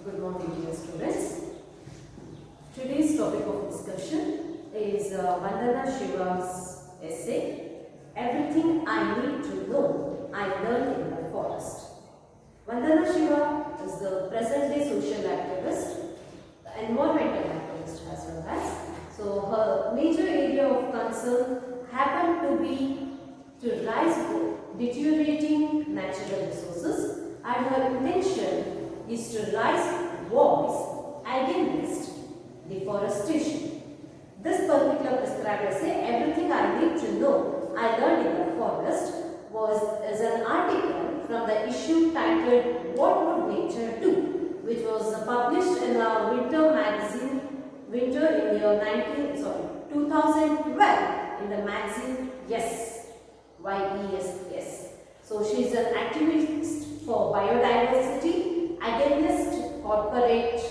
Good morning, dear students. Today's topic of discussion is Vandana Shiva's essay, Everything I Need to Know I Learned in the Forest. Vandana Shiva is the present-day social activist, environmental activist as well as. So her major area of concern happened to be to rise deteriorating natural resources, and her intention is to raise voice against deforestation. This particular prescribed essay, Everything I Need to Know I Learned in the Forest, is an article from the issue titled What Would Nature Do?, which was published in a winter magazine, winter in the year 2012 in the magazine Yes, YES. So she is an activist for biodiversity against corporate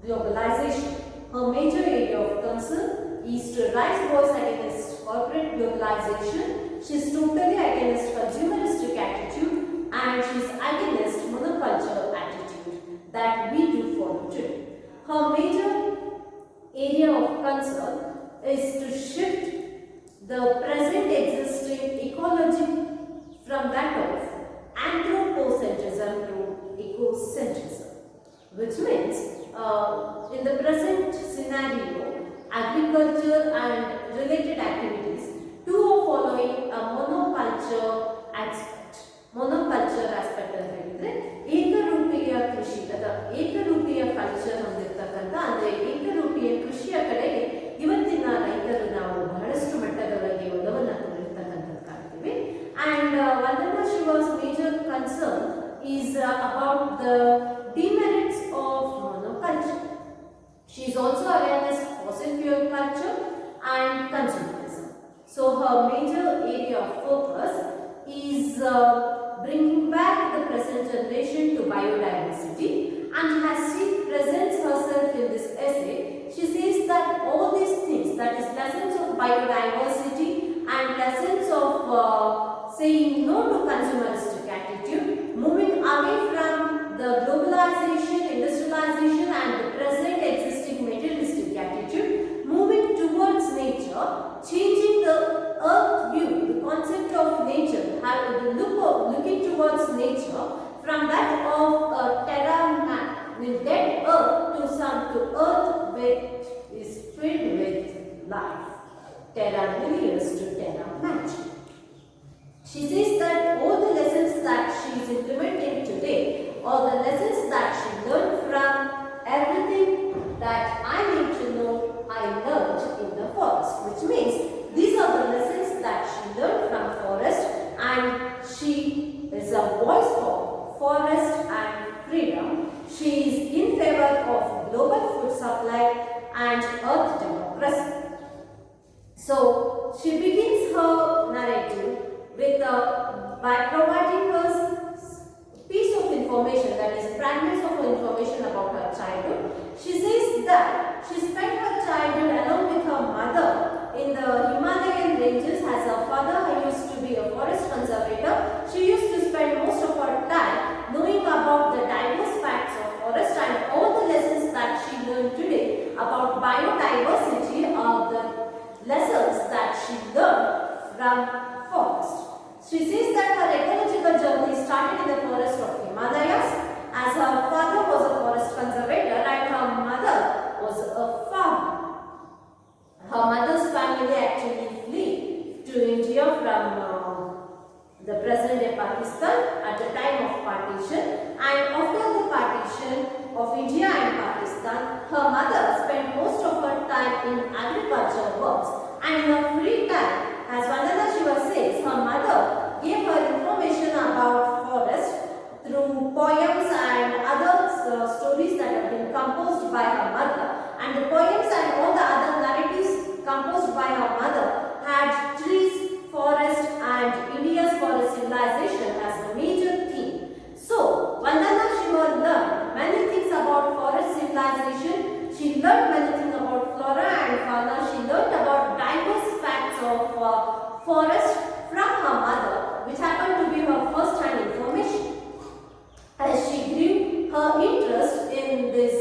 globalization. Her major area of concern is to raise voice against corporate globalization. She is totally against consumeristic attitude, and she is against monoculture attitude that we do follow today. Her major area of concern is to shift the present existing ecology from that of anthropocentrism to ecocentrism, which means in the present scenario, agriculture and related activities two are following a monoculture aspect. Monoculture aspect ಅಂತ ಹೇಳಿದ್ರೆ ಏಕರೂಪೀಯ ಕೃಷಿ ಅಥವಾ ಏಕರೂಪೀಯ culture ಹೊಂದಿರತಕ್ಕಂಥ ಅಂದರೆ ಏಕರೂಪೀಯ ಕೃಷಿಯ ಕಡೆಗೆ ಇವತ್ತಿನ ರೈತರು ನಾವು ಬಹಳಷ್ಟು ಮಟ್ಟದೊಳಗೆ ಒಲವನ್ನು ತೋರಿರ್ತಕ್ಕಂಥದ್ದು ಕಾಣ್ತೀವಿ. And Vandana Shiva's major concern is about the demerits of monoculture. She is also against fossil fuel culture and consumerism. So her major area of focus is bringing back the present generation to biodiversity, and as she presents herself in this essay, she says that all these things, that is lessons of biodiversity and lessons of saying no to consumeristic attitude, moving away from the globalization, industrialization and the present existing materialistic attitude, moving towards nature, changing the earth view, the concept of nature, looking towards nature from that of terra with dead earth to earth which is filled with life, terra nullius to terra magna. She says that all the lessons that she is implementing today are the lessons that she learned from everything that I need to know I learned in the forest, which means these are the lessons that she learned from forest, and she is a voice for forest and freedom. She is in favor of global food supply and earth democracy. So she begins her narrative by providing us piece of information, that is fragments of information about her childhood. She says that she spent her childhood along with her mother in the Himalayan ranges, as her father used to be a forest conservator. She used to spend most of her time knowing about the diverse facts of forest, and all the lessons that she learned today about biodiversity are the lessons that she learned from forest. She says that her ecological journey started in the forest of Himalayas, as her father was a forest conservator and her mother was a farmer. Her mother's family actually fled to India from the present-day Pakistan at the time of partition, and after the partition of India and Pakistan, her mother spent most of her time in agriculture works, and in her free time, as Vandana Shiva says, her mother gave her information about forest through poems and other stories that have been composed by her mother, and the poems and all the other narratives composed by her mother had trees, forest and India's forest civilization as the major theme. So Vandana Shiva learned many things about forest civilization. She learned many things about flora and fauna. She learned about diverse facts of forest from her mother, which happened to be her first-hand information. As she grew, her interest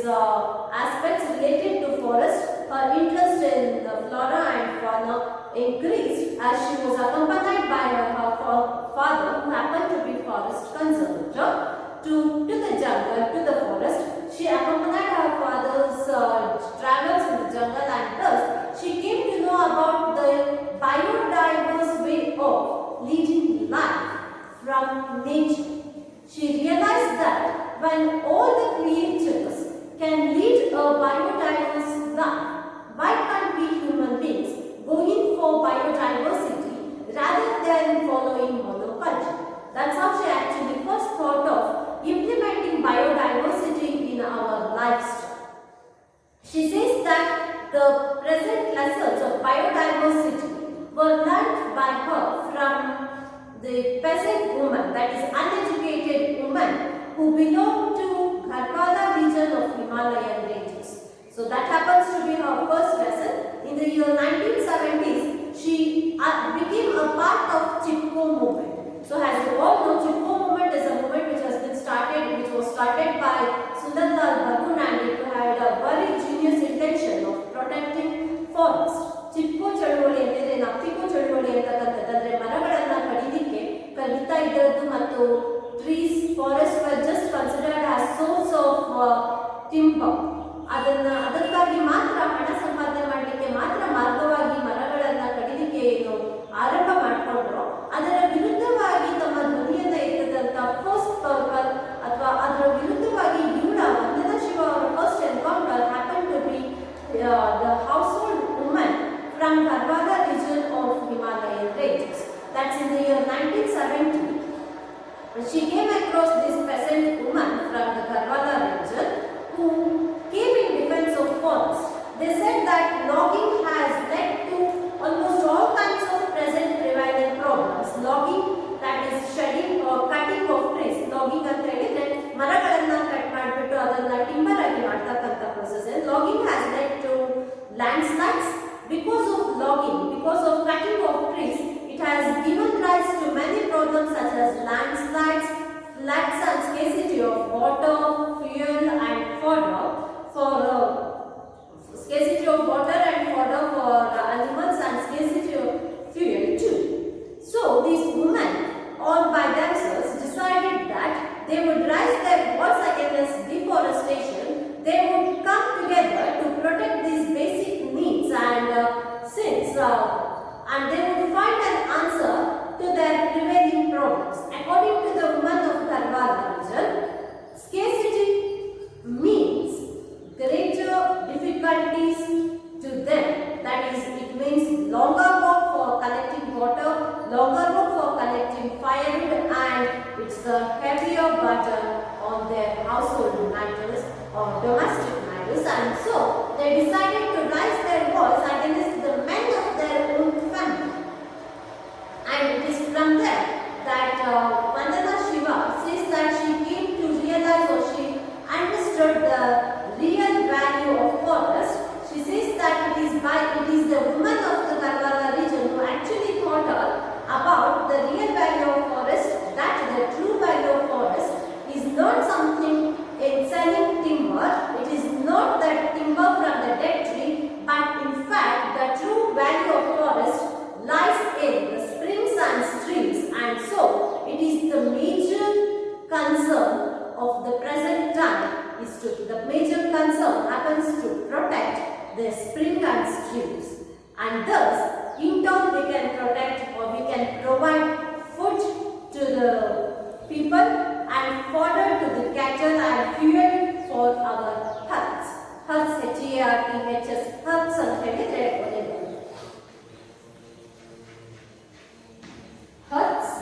these aspects related to forest, her interest in the flora and fauna increased as she was accompanied by her father, who happened to be forest conservator, to the jungle, to the forest. She accompanied her father's travels in the jungle, and thus she came to know about the biodiverse way of leading life from nature. She realized that when all the creatures can lead a biodiverse life, why can't we human beings go in for biodiversity rather than following monoculture? That's how she actually first thought of implementing biodiversity in our lifestyle. She says that the present lessons of biodiversity were learnt by her from the peasant woman, that is uneducated woman, who belonged to Gharwala region of Himalayan ranges. So that happens to be her first lesson. In the year 1970s, she became a part of Chipko movement. So as you all know, Chipko movement is a movement which was started by Sundar Bagun, and it had a very genius intention of protecting forest. Chipko ಚಳುವಳಿ ಅಂದರೆ ನಪ್ಪಿಕೋ ಚಳುವಳಿ ಅಂತಕ್ಕಂಥದ್ದಂದ್ರೆ ಮರಗಳನ್ನು ಕಡಿತಾ ಇದ್ದದ್ದು ಮತ್ತು trees forest var just considered as source of timber. ಅದಕ್ಕಾಗಿ ಮಾತ್ರ ಹಣ ಸಂಪಾದನೆ ಮಾಡಲಿಕ್ಕೆ ಮಾತ್ರ ಮಾರ್ಗವಾಗಿ ಮರಗಳನ್ನು ಕಡಿಲಿಕ್ಕೆ ಏನು ಆರಂಭ ಮಾಡಿಕೊಂಡ್ರು, ಅದರ ವಿರುದ್ಧವಾಗಿ ತಮ್ಮ ಧ್ವನಿಯನ್ನು ಎತ್ತದಂತ ಫಸ್ಟ್ ಪರ್ಪಲ್ ಅಥವಾ ಅದರ ವಿರುದ್ಧವಾಗಿ ವಂದನಾ ಶಿವ ಅವರ first encounter happen to be the household woman from Gharwala region of Himalayan ranges. That's in the year 1970. She came across this peasant woman from the Gharwala region who came in defense of forest. They said that logging has led to almost all kinds of present prevalent problems. Logging, that is shedding or cutting of trees. Logging ಅಂತ ಹೇಳಿದ್ರೆ ಮರಗಳನ್ನು cut ಮಾಡಿಬಿಟ್ಟು ಅದನ್ನ timber ಆಗಿ ಮಾಡ್ತಕ್ಕಂಥ process. Logging has led to landslides. Because of logging, because of cutting of trees, it has given rise to many problems such as landslides, floods and scarcity of water, fuel and fodder for scarcity of water and fodder for animals and scarcity of fuel too. So these women all by themselves decided that they would raise their voice against deforestation. They would come together to protect these basic needs and and they would find an answer to their prevailing problems. According to the women of Gharwala region, scarcity means greater difficulties to them. That is, it means longer work for collecting water, longer work for collecting firewood, and it's a heavier burden on their household matters or domestic matters, and so they decided to raise their voice against the men of their own family. And it is from there that Vandana Shiva says that she came to realize, or she understood the real value of forest. She says that it is the women of the Gharwala region who actually taught her about the real value of forest, that the true value of forest is not something in selling timber. It is not that timber from the dead tree, but in fact the true value of forest lies in the springs and streams, and so it is the major concern of the present time. The major concern happens to protect the spring and streams, and thus in turn we can protect or we can provide food to the people and fodder to the cattle and fuel for our huts. Huts, H-E-R-T-H-S, huts ಅಂತ ಹೇಳಿದ್ರೆ huts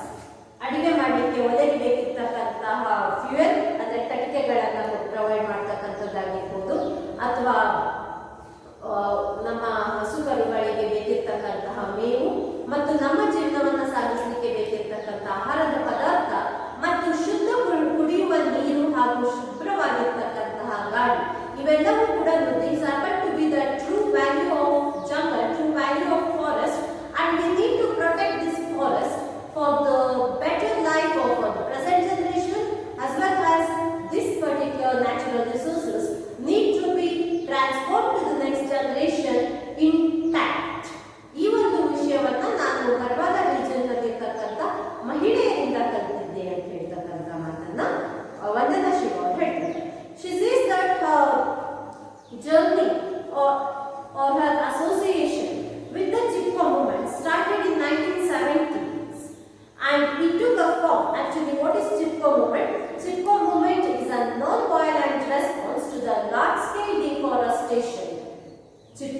ಅಡಿಗೆ ಮಾಡಲಿಕ್ಕೆ ಒಲೆಗೆ ಬೇಕಿರ್ತಕ್ಕಂತಹ fuel ಅಂದರೆ ಕಟ್ಟಿಗೆಗಳನ್ನು provide ಮಾಡ್ತಕ್ಕಂಥದ್ದಾಗಿರ್ಬೋದು, ಅಥವಾ ನಮ್ಮ ಹಸುಕರುಗಳಿಗೆ ಬೇಕಿರ್ತಕ್ಕಂತಹ ಮೇವು ಮತ್ತು ನಮ್ಮ ಜೀವನವನ್ನು ಸಾಗಿಸಲಿಕ್ಕೆ ಬೇಕಿರ್ತಕ್ಕಂತಹ ಆಹಾರದ ಪದಾರ್ಥ ಮತ್ತು ಶುದ್ಧ ಕುಡಿಯುವ ನೀರು ಹಾಗೂ ಶುಭ್ರವಾಗಿರ್ತಕ್ಕಂತಹ ಗಾಳಿ, ಇವೆಲ್ಲವೂ ಕೂಡ these happen to be the true value of jungle, true value of forest, and we need to protect this forest for the better life of the present generation as well as this particular natural resources need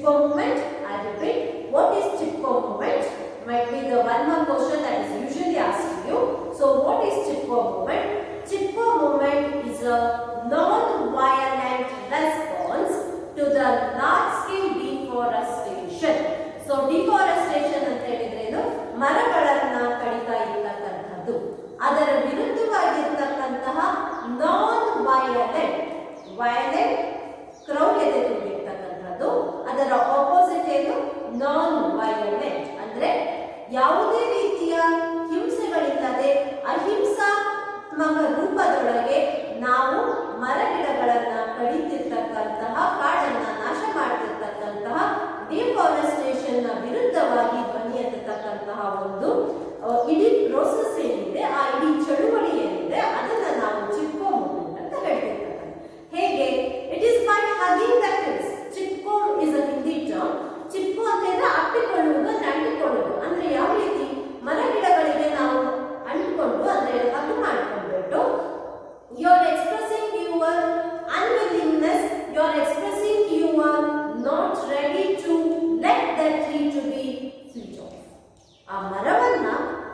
Chipko movement? I repeat, what is Chipko movement? Might be the one more question that is usually asked to you. So what is Chipko movement? Chipko movement is a non-violent response to the large-scale deforestation. So deforestation ಅಂತ ಹೇಳಿದ್ರೇನು? ಮರಗಳನ್ನ ಕಡಿತಾ ಇರ್ತಕ್ಕಂಥದ್ದು. ಅದರ ವಿರುದ್ಧವಾಗಿರ್ತಕ್ಕಂತಹ violent ಕ್ರೌರ್ಯತೆ ತುಂಬಿರ್ತಕ್ಕಂಥದ್ದು. ಅದರ opposite ಏನು? ನಾನ್ violent ಅಂದ್ರೆ ಯಾವುದೇ ರೀತಿಯ ಹಿಂಸೆಗಳಿಲ್ಲದೆ ಅಹಿಂಸಾತ್ಮಕ ರೂಪದೊಳಗೆ ನಾವು ಮರಗಿಡಗಳನ್ನ ಕಡಿತಿರ್ತಕ್ಕಂತಹ, ಕಾಡನ್ನ ನಾಶ ಮಾಡ್ತಿರ್ತಕ್ಕಂತಹ ಡಿಫಾರೆಸ್ಟೇಷನ್ ನ ವಿರುದ್ಧವಾಗಿ ಧ್ವನಿ ಎತ್ತತಕ್ಕಂತಹ ಒಂದು ಇಡೀ ಪ್ರೋಸೆಸ್ ಏನಿದೆ, ಆ ಇಡೀ ಚಳುವಳಿ ಏನಿದೆ, ಅದನ್ನ ನಾವು ಚಿಪ್ಕೋ ಮೂವ್ಮೆಂಟ್ ಅಂತ ಹೇಳ್ತಿರ್ತಕ್ಕಂಥ. ಹೇಗೆ? It is by hugging the trees. Chipko is a Hindi term. Chipko ಅಂತಂದ್ರೆ ಅಪ್ಪಿಕೊಳ್ಳುವುದು, ಅಂಟಿಕೊಳ್ಳುವುದು. ಅಂದ್ರೆ ಯಾವ ರೀತಿ? ಮರಗಿಡಗಳಿಗೆ ನಾವು ಅಂಟಿಕೊಂಡು, ಅಂದ್ರೆ ಹಗ್ಗು ಮಾಡ್ಕೊಂಡ್ಬಿಟ್ಟು, you are expressing your unwillingness, you are expressing you are not ready to let the tree to be switch off. ಆ ಮರವನ್ನ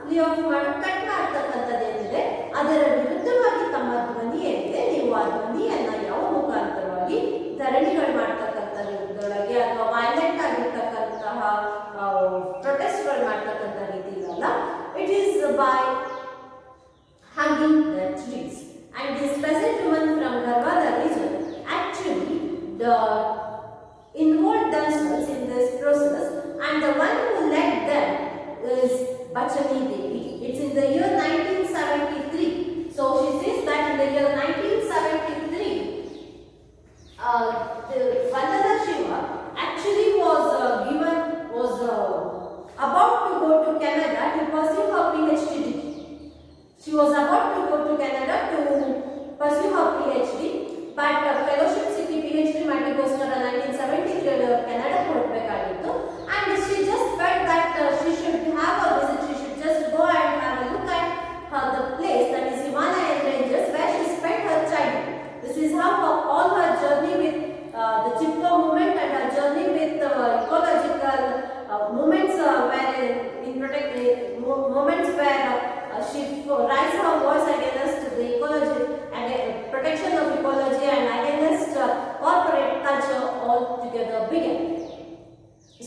ಫ್ರೀ ಆಫ್ ಮಾಡಿ ಕಟ್ ಮಾಡ್ತಕ್ಕಂಥದ್ದು ಏನಿದೆ, ಅದರ ವಿರುದ್ಧವಾಗಿ ತಮ್ಮ ಧ್ವನಿ ಏನಿದೆ, ನೀವು ಆ ಧ್ವನಿಯನ್ನ ಯಾವ ಮುಖಾಂತರವಾಗಿ ಧರಣಿಗಳು ಮಾಡ್ತಕ್ಕಂಥದ್ದೊಳಗೆ ಅಥವಾ ವೈಲೆಂಟ್ ಆಗಿರ್ತಕ್ಕಂತಹ ಪ್ರೊಟೆಸ್ಟ್ಗಳು ಮಾಡ್ತಕ್ಕಂಥ ರೀತಿ ಇರಲ್ಲ. It is by hugging the trees. And this peasant woman from Garhwada region actually involved themselves in this process, and the one who led them is Bachani Devi. It's in the year 1973. So she says that in the year 1973, the Vandana Shiva actually was about to go to Canada to pursue her PhD degree. She was about to go to Canada to pursue her PhD, but fellowship ಸಿಕ್ಕಿ PhD ಮಾಡಿಗೋಸ್ಕರ 1973 Canada ಹೋಗಬೇಕಾಗಿತ್ತು. And she just felt that she should have a visit. She should just go and have a look at the place, that is Himalayan ranges, where she spent her childhood. This is how all her journey with the Chipko movement and her journey with ecological movements moments where she raised her voice against the ecology and protection of ecology and against corporate culture altogether began.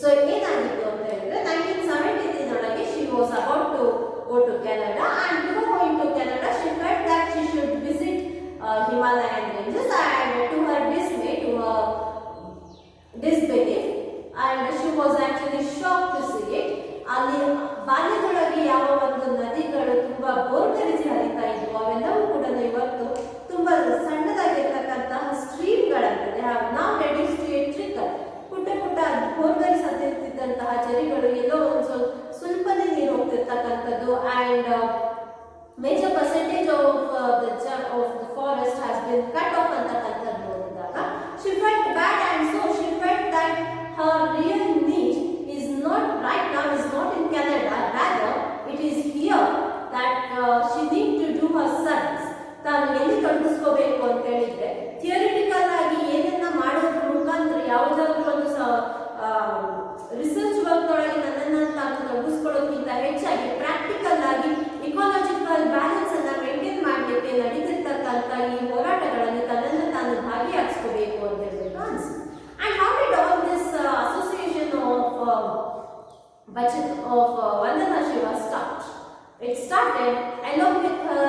So ಏನಾಗಿತ್ತು ಅಂತ ಹೇಳಿದ್ರೆ 1973 ಒಳಗೆ she was about to go to Canada, and before going to Canada she felt that she should visit Himalayan ranges, and to her dismay, to her disbelief, and she was actually shocked to see it. ಅಲ್ಲಿ ಬಾಲ್ಯದೊಳಗೆ ಯಾವ ಒಂದು ನದಿಗಳು ತುಂಬಾ ಬೋರ್ಗರಿಸಿ ಹರಿತಾ ಇದ್ವು, ಅವೆಲ್ಲವೂ ಕೂಡ ಇವತ್ತು ತುಂಬಾ ಸಣ್ಣದಾಗಿರ್ತಕ್ಕಂತಹ ಸ್ಟ್ರೀಮ್ಗಳಂತೆ ನಾವು ರೆಡ್ಯೂಸ್ ಟು ಎ ಟ್ರಿಕಲ್, ಪುಟ್ಟ ಪುಟ್ಟ ಬೋರ್ಗರಿಸಿ ಹತ್ತಿರ್ತಿದ್ದಂತಹ ಜರಿಗಳು ಎಲ್ಲೋ ಒಂದು ಸ್ವಲ್ಪನೇ ನೀರು ಹೋಗ್ತಿರ್ತಕ್ಕಂಥದ್ದು. And major percentage of the forest has been cut off ಅಂತಕ್ಕಂಥದ್ದು ನೋಡಿದಾಗ she felt bad, and so she felt that her real need is not right now, is not in Canada, rather it is here that she need to do her studies. ತಾನು ಎಲ್ಲಿ ತೊಡಗಿಸ್ಕೋಬೇಕು ಅಂತ ಹೇಳಿದ್ರೆ, theoretical ಆಗಿ ಏನನ್ನ ಮಾಡೋದ್ರ ಮುಖಾಂತರ ಯಾವುದಾದ್ರೂ ಒಂದು ರಿಸರ್ಚ್ ವರ್ಕ್ ಒಳಗೆ ನನ್ನನ್ನು ತಾನು ತೊಡಗಿಸ್ಕೊಳ್ಳೋದಕ್ಕಿಂತ ಹೆಚ್ಚಾಗಿ ಪ್ರಾಕ್ಟಿಕಲ್ ಆಗಿ ಇಕಾಲಜಿಕಲ್ ಬ್ಯಾಲೆನ್ಸ್ ಅನ್ನ ಮೇಂಟೈನ್ ಮಾಡಲಿಕ್ಕೆ ನಡೀತಿರ್ತಕ್ಕಂಥ ಈ ಹೋರಾಟಗಳಲ್ಲಿ ತನ್ನನ್ನು ತಾನು ಭಾಗಿಯಾಗಿಸ್ಕೋಬೇಕು ಅಂತ ಹೇಳ್ಬಿಟ್ಟು ಅನ್ಸುತ್ತೆ. And how did all this association of Vandana Shiva start? It started along with her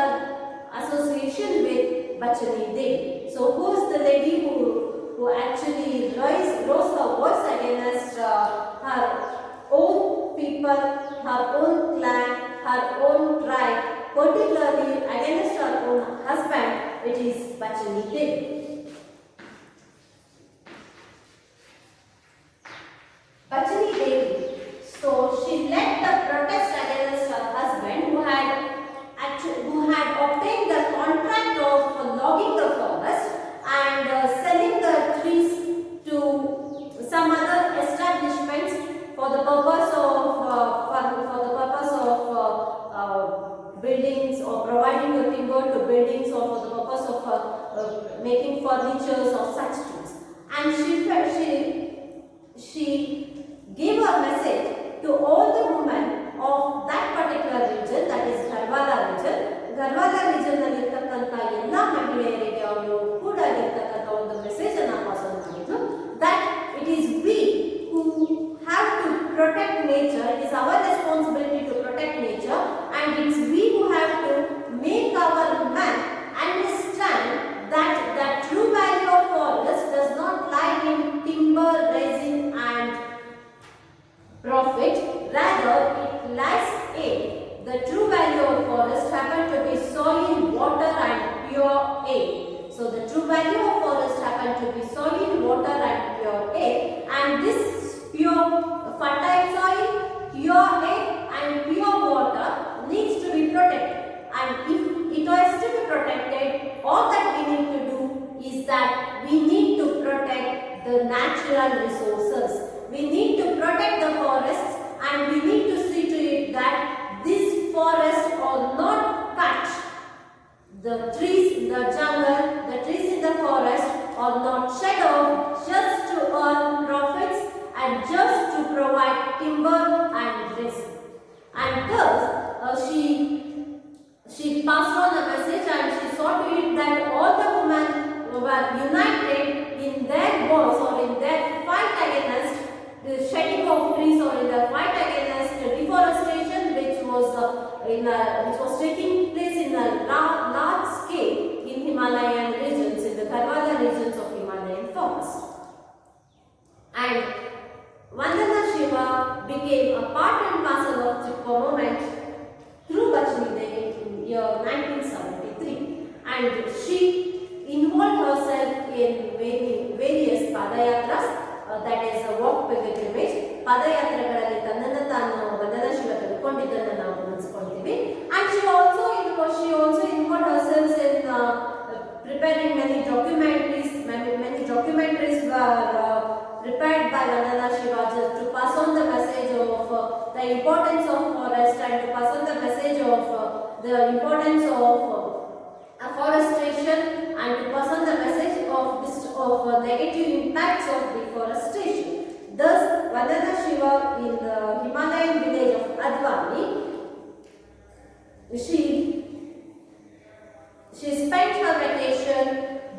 association with Bachani Devi. So who is the lady who actually rose her voice against her own people, her own clan, her own tribe, particularly against her own husband? It is Bachani Devi. Bachani Devi. So she led the protest against her husband, who had obtained the contract of logging the forest and selling the trees to some other establishments for the purpose of buildings, or providing the timber to buildings, or for the purpose of making furnitures or such things. And she she gave a message to all the women of that particular region, that is Garhwala region. Garhwala region ನಲ್ಲಿರ್ತಕ್ಕಂಥ ಎಲ್ಲ ಮಹಿಳೆಯರಿಗೆ ಅವರು ಕೂಡ ಇರ್ತಕ್ಕಂಥ ಒಂದು message ಅನ್ನು pass on ಮಾಡಿದ್ರು. That it is we who have to protect nature. It is our responsibility to protect nature, and it's we who have to make our man understand that the true value of forest does not lie in timber, resin and profit. Rather, it lies in the true value of forest happen to be soil, water and pure air. So the true value of forest happen to be soil, water and pure air, and this pure fertile soil, pure air and pure water needs to be protected. And if it has to be protected, all that we need to do is that we need to protect the natural resources. We need to protect the forests, and we need to see to it that these forests are not cut. The trees in the jungle, the trees in the forest are not shed off just to earn profits and just to provide timber and resin. And thus she passed on a message, and she saw to it that all the women were united in their voice or in their fight against the shedding of trees or in the fight against deforestation, which was taking place in a large scale in Himalayan regions, in the Garhwala regions of Himalayan forest. And Vandana Shiva became a part and parcel of Chipko movement through Bachni Devi in year 1973, and she involved herself in various padayatras, that is a walk pilgrimage. ಪಾದಯಾತ್ರೆಗಳಲ್ಲಿ ತನ್ನನ್ನು ತಾನು ವಂದನಾ ಶಿವ ತೆಗೆದುಕೊಂಡಿದ್ದನ್ನು ನಾವು ಗಮನಿಸಿಕೊಳ್ತೀವಿ. And she also involved herself in preparing many documentaries. Many documentaries were prepared by Vandana Shiva just to pass on the message of the importance of forest, and to pass on the message of the importance of afforestation, and to pass on the message of negative impacts of deforestation. Thus, Vandana Shiva in the Himalayan village of Advani, she spent her vacation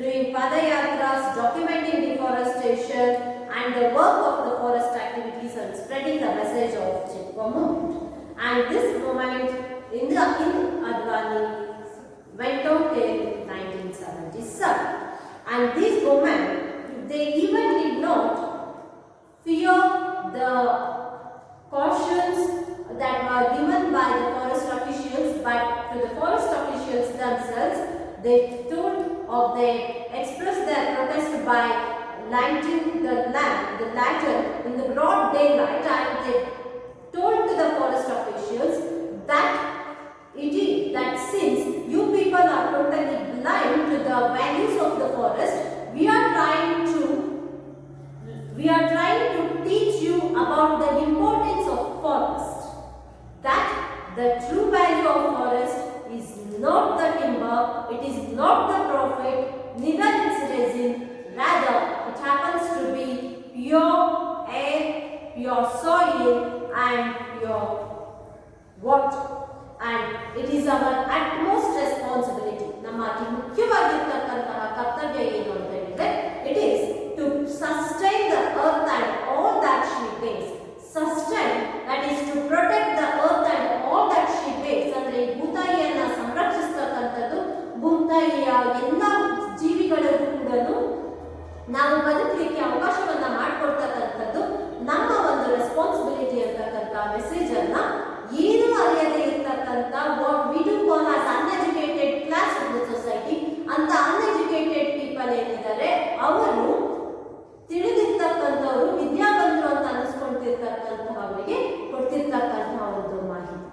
doing padayatras, documenting deforestation and the work of the forest activities and spreading the message of Chipko movement. And this movement in Advani went on till 1977. And these women, they even did not fear the cautions that were given by the forest officials, but to the forest officials themselves, they expressed their protest by lighting the lantern in the broad daylight, and they told to the forest officials that since you people are totally blind to the values of the forest, we are trying to teach you about the importance of forest. That the true value of forest is not the timber, it is not the profit, neither its resin. Rather, it happens to be pure air, pure soil, and pure water. And it is our utmost responsibility. ನಮ್ಮ ಅತಿ ಮುಖ್ಯವಾಗಿರ್ತಕ್ಕಂತಹ ಕರ್ತವ್ಯ ಏನು ಅಂತ ಹೇಳಿದ್ರೆ, it is to sustain the earth and all that she makes. Sustain, that is to protect the earth and all that she makes. ಅಂದ್ರೆ ಭೂತಾಯಿಯನ್ನ ಸಂರಕ್ಷಿಸತಕ್ಕಂಥದ್ದು, ಭೂತಾಯಿಯ ಎಲ್ಲ ಜೀವಿಗಳಿಗೂ ಕೂಡ ನಾವು ಬದುಕಲಿಕ್ಕೆ ಅವಕಾಶವನ್ನ ಮಾಡಿಕೊಡ್ತಕ್ಕಂಥದ್ದು ನಮ್ಮ ಒಂದು ರೆಸ್ಪಾನ್ಸಿಬಿಲಿಟಿ ಅಂತಕ್ಕಂಥ ಮೆಸೇಜ್ ಅನ್ನ ಏನು ಅರಿಯದೇ ಇರ್ತಕ್ಕಂಥ what we do call as uneducated class of the society ಅಂತ ಅನ್ಎಜುಕೇಟೆಡ್ ಪೀಪಲ್ ಏನಿದ್ದಾರೆ, ಅವರು ತಿಳಿದಿರ್ತಕ್ಕಂಥವ್ರು, ವಿದ್ಯಾವಂತರು ಅಂತ ಅನಿಸ್ಕೊಳ್ತಿರ್ತಕ್ಕಂಥವರಿಗೆ ಕೊಡ್ತಿರ್ತಕ್ಕಂತಹ ಒಂದು ಮಾಹಿತಿ.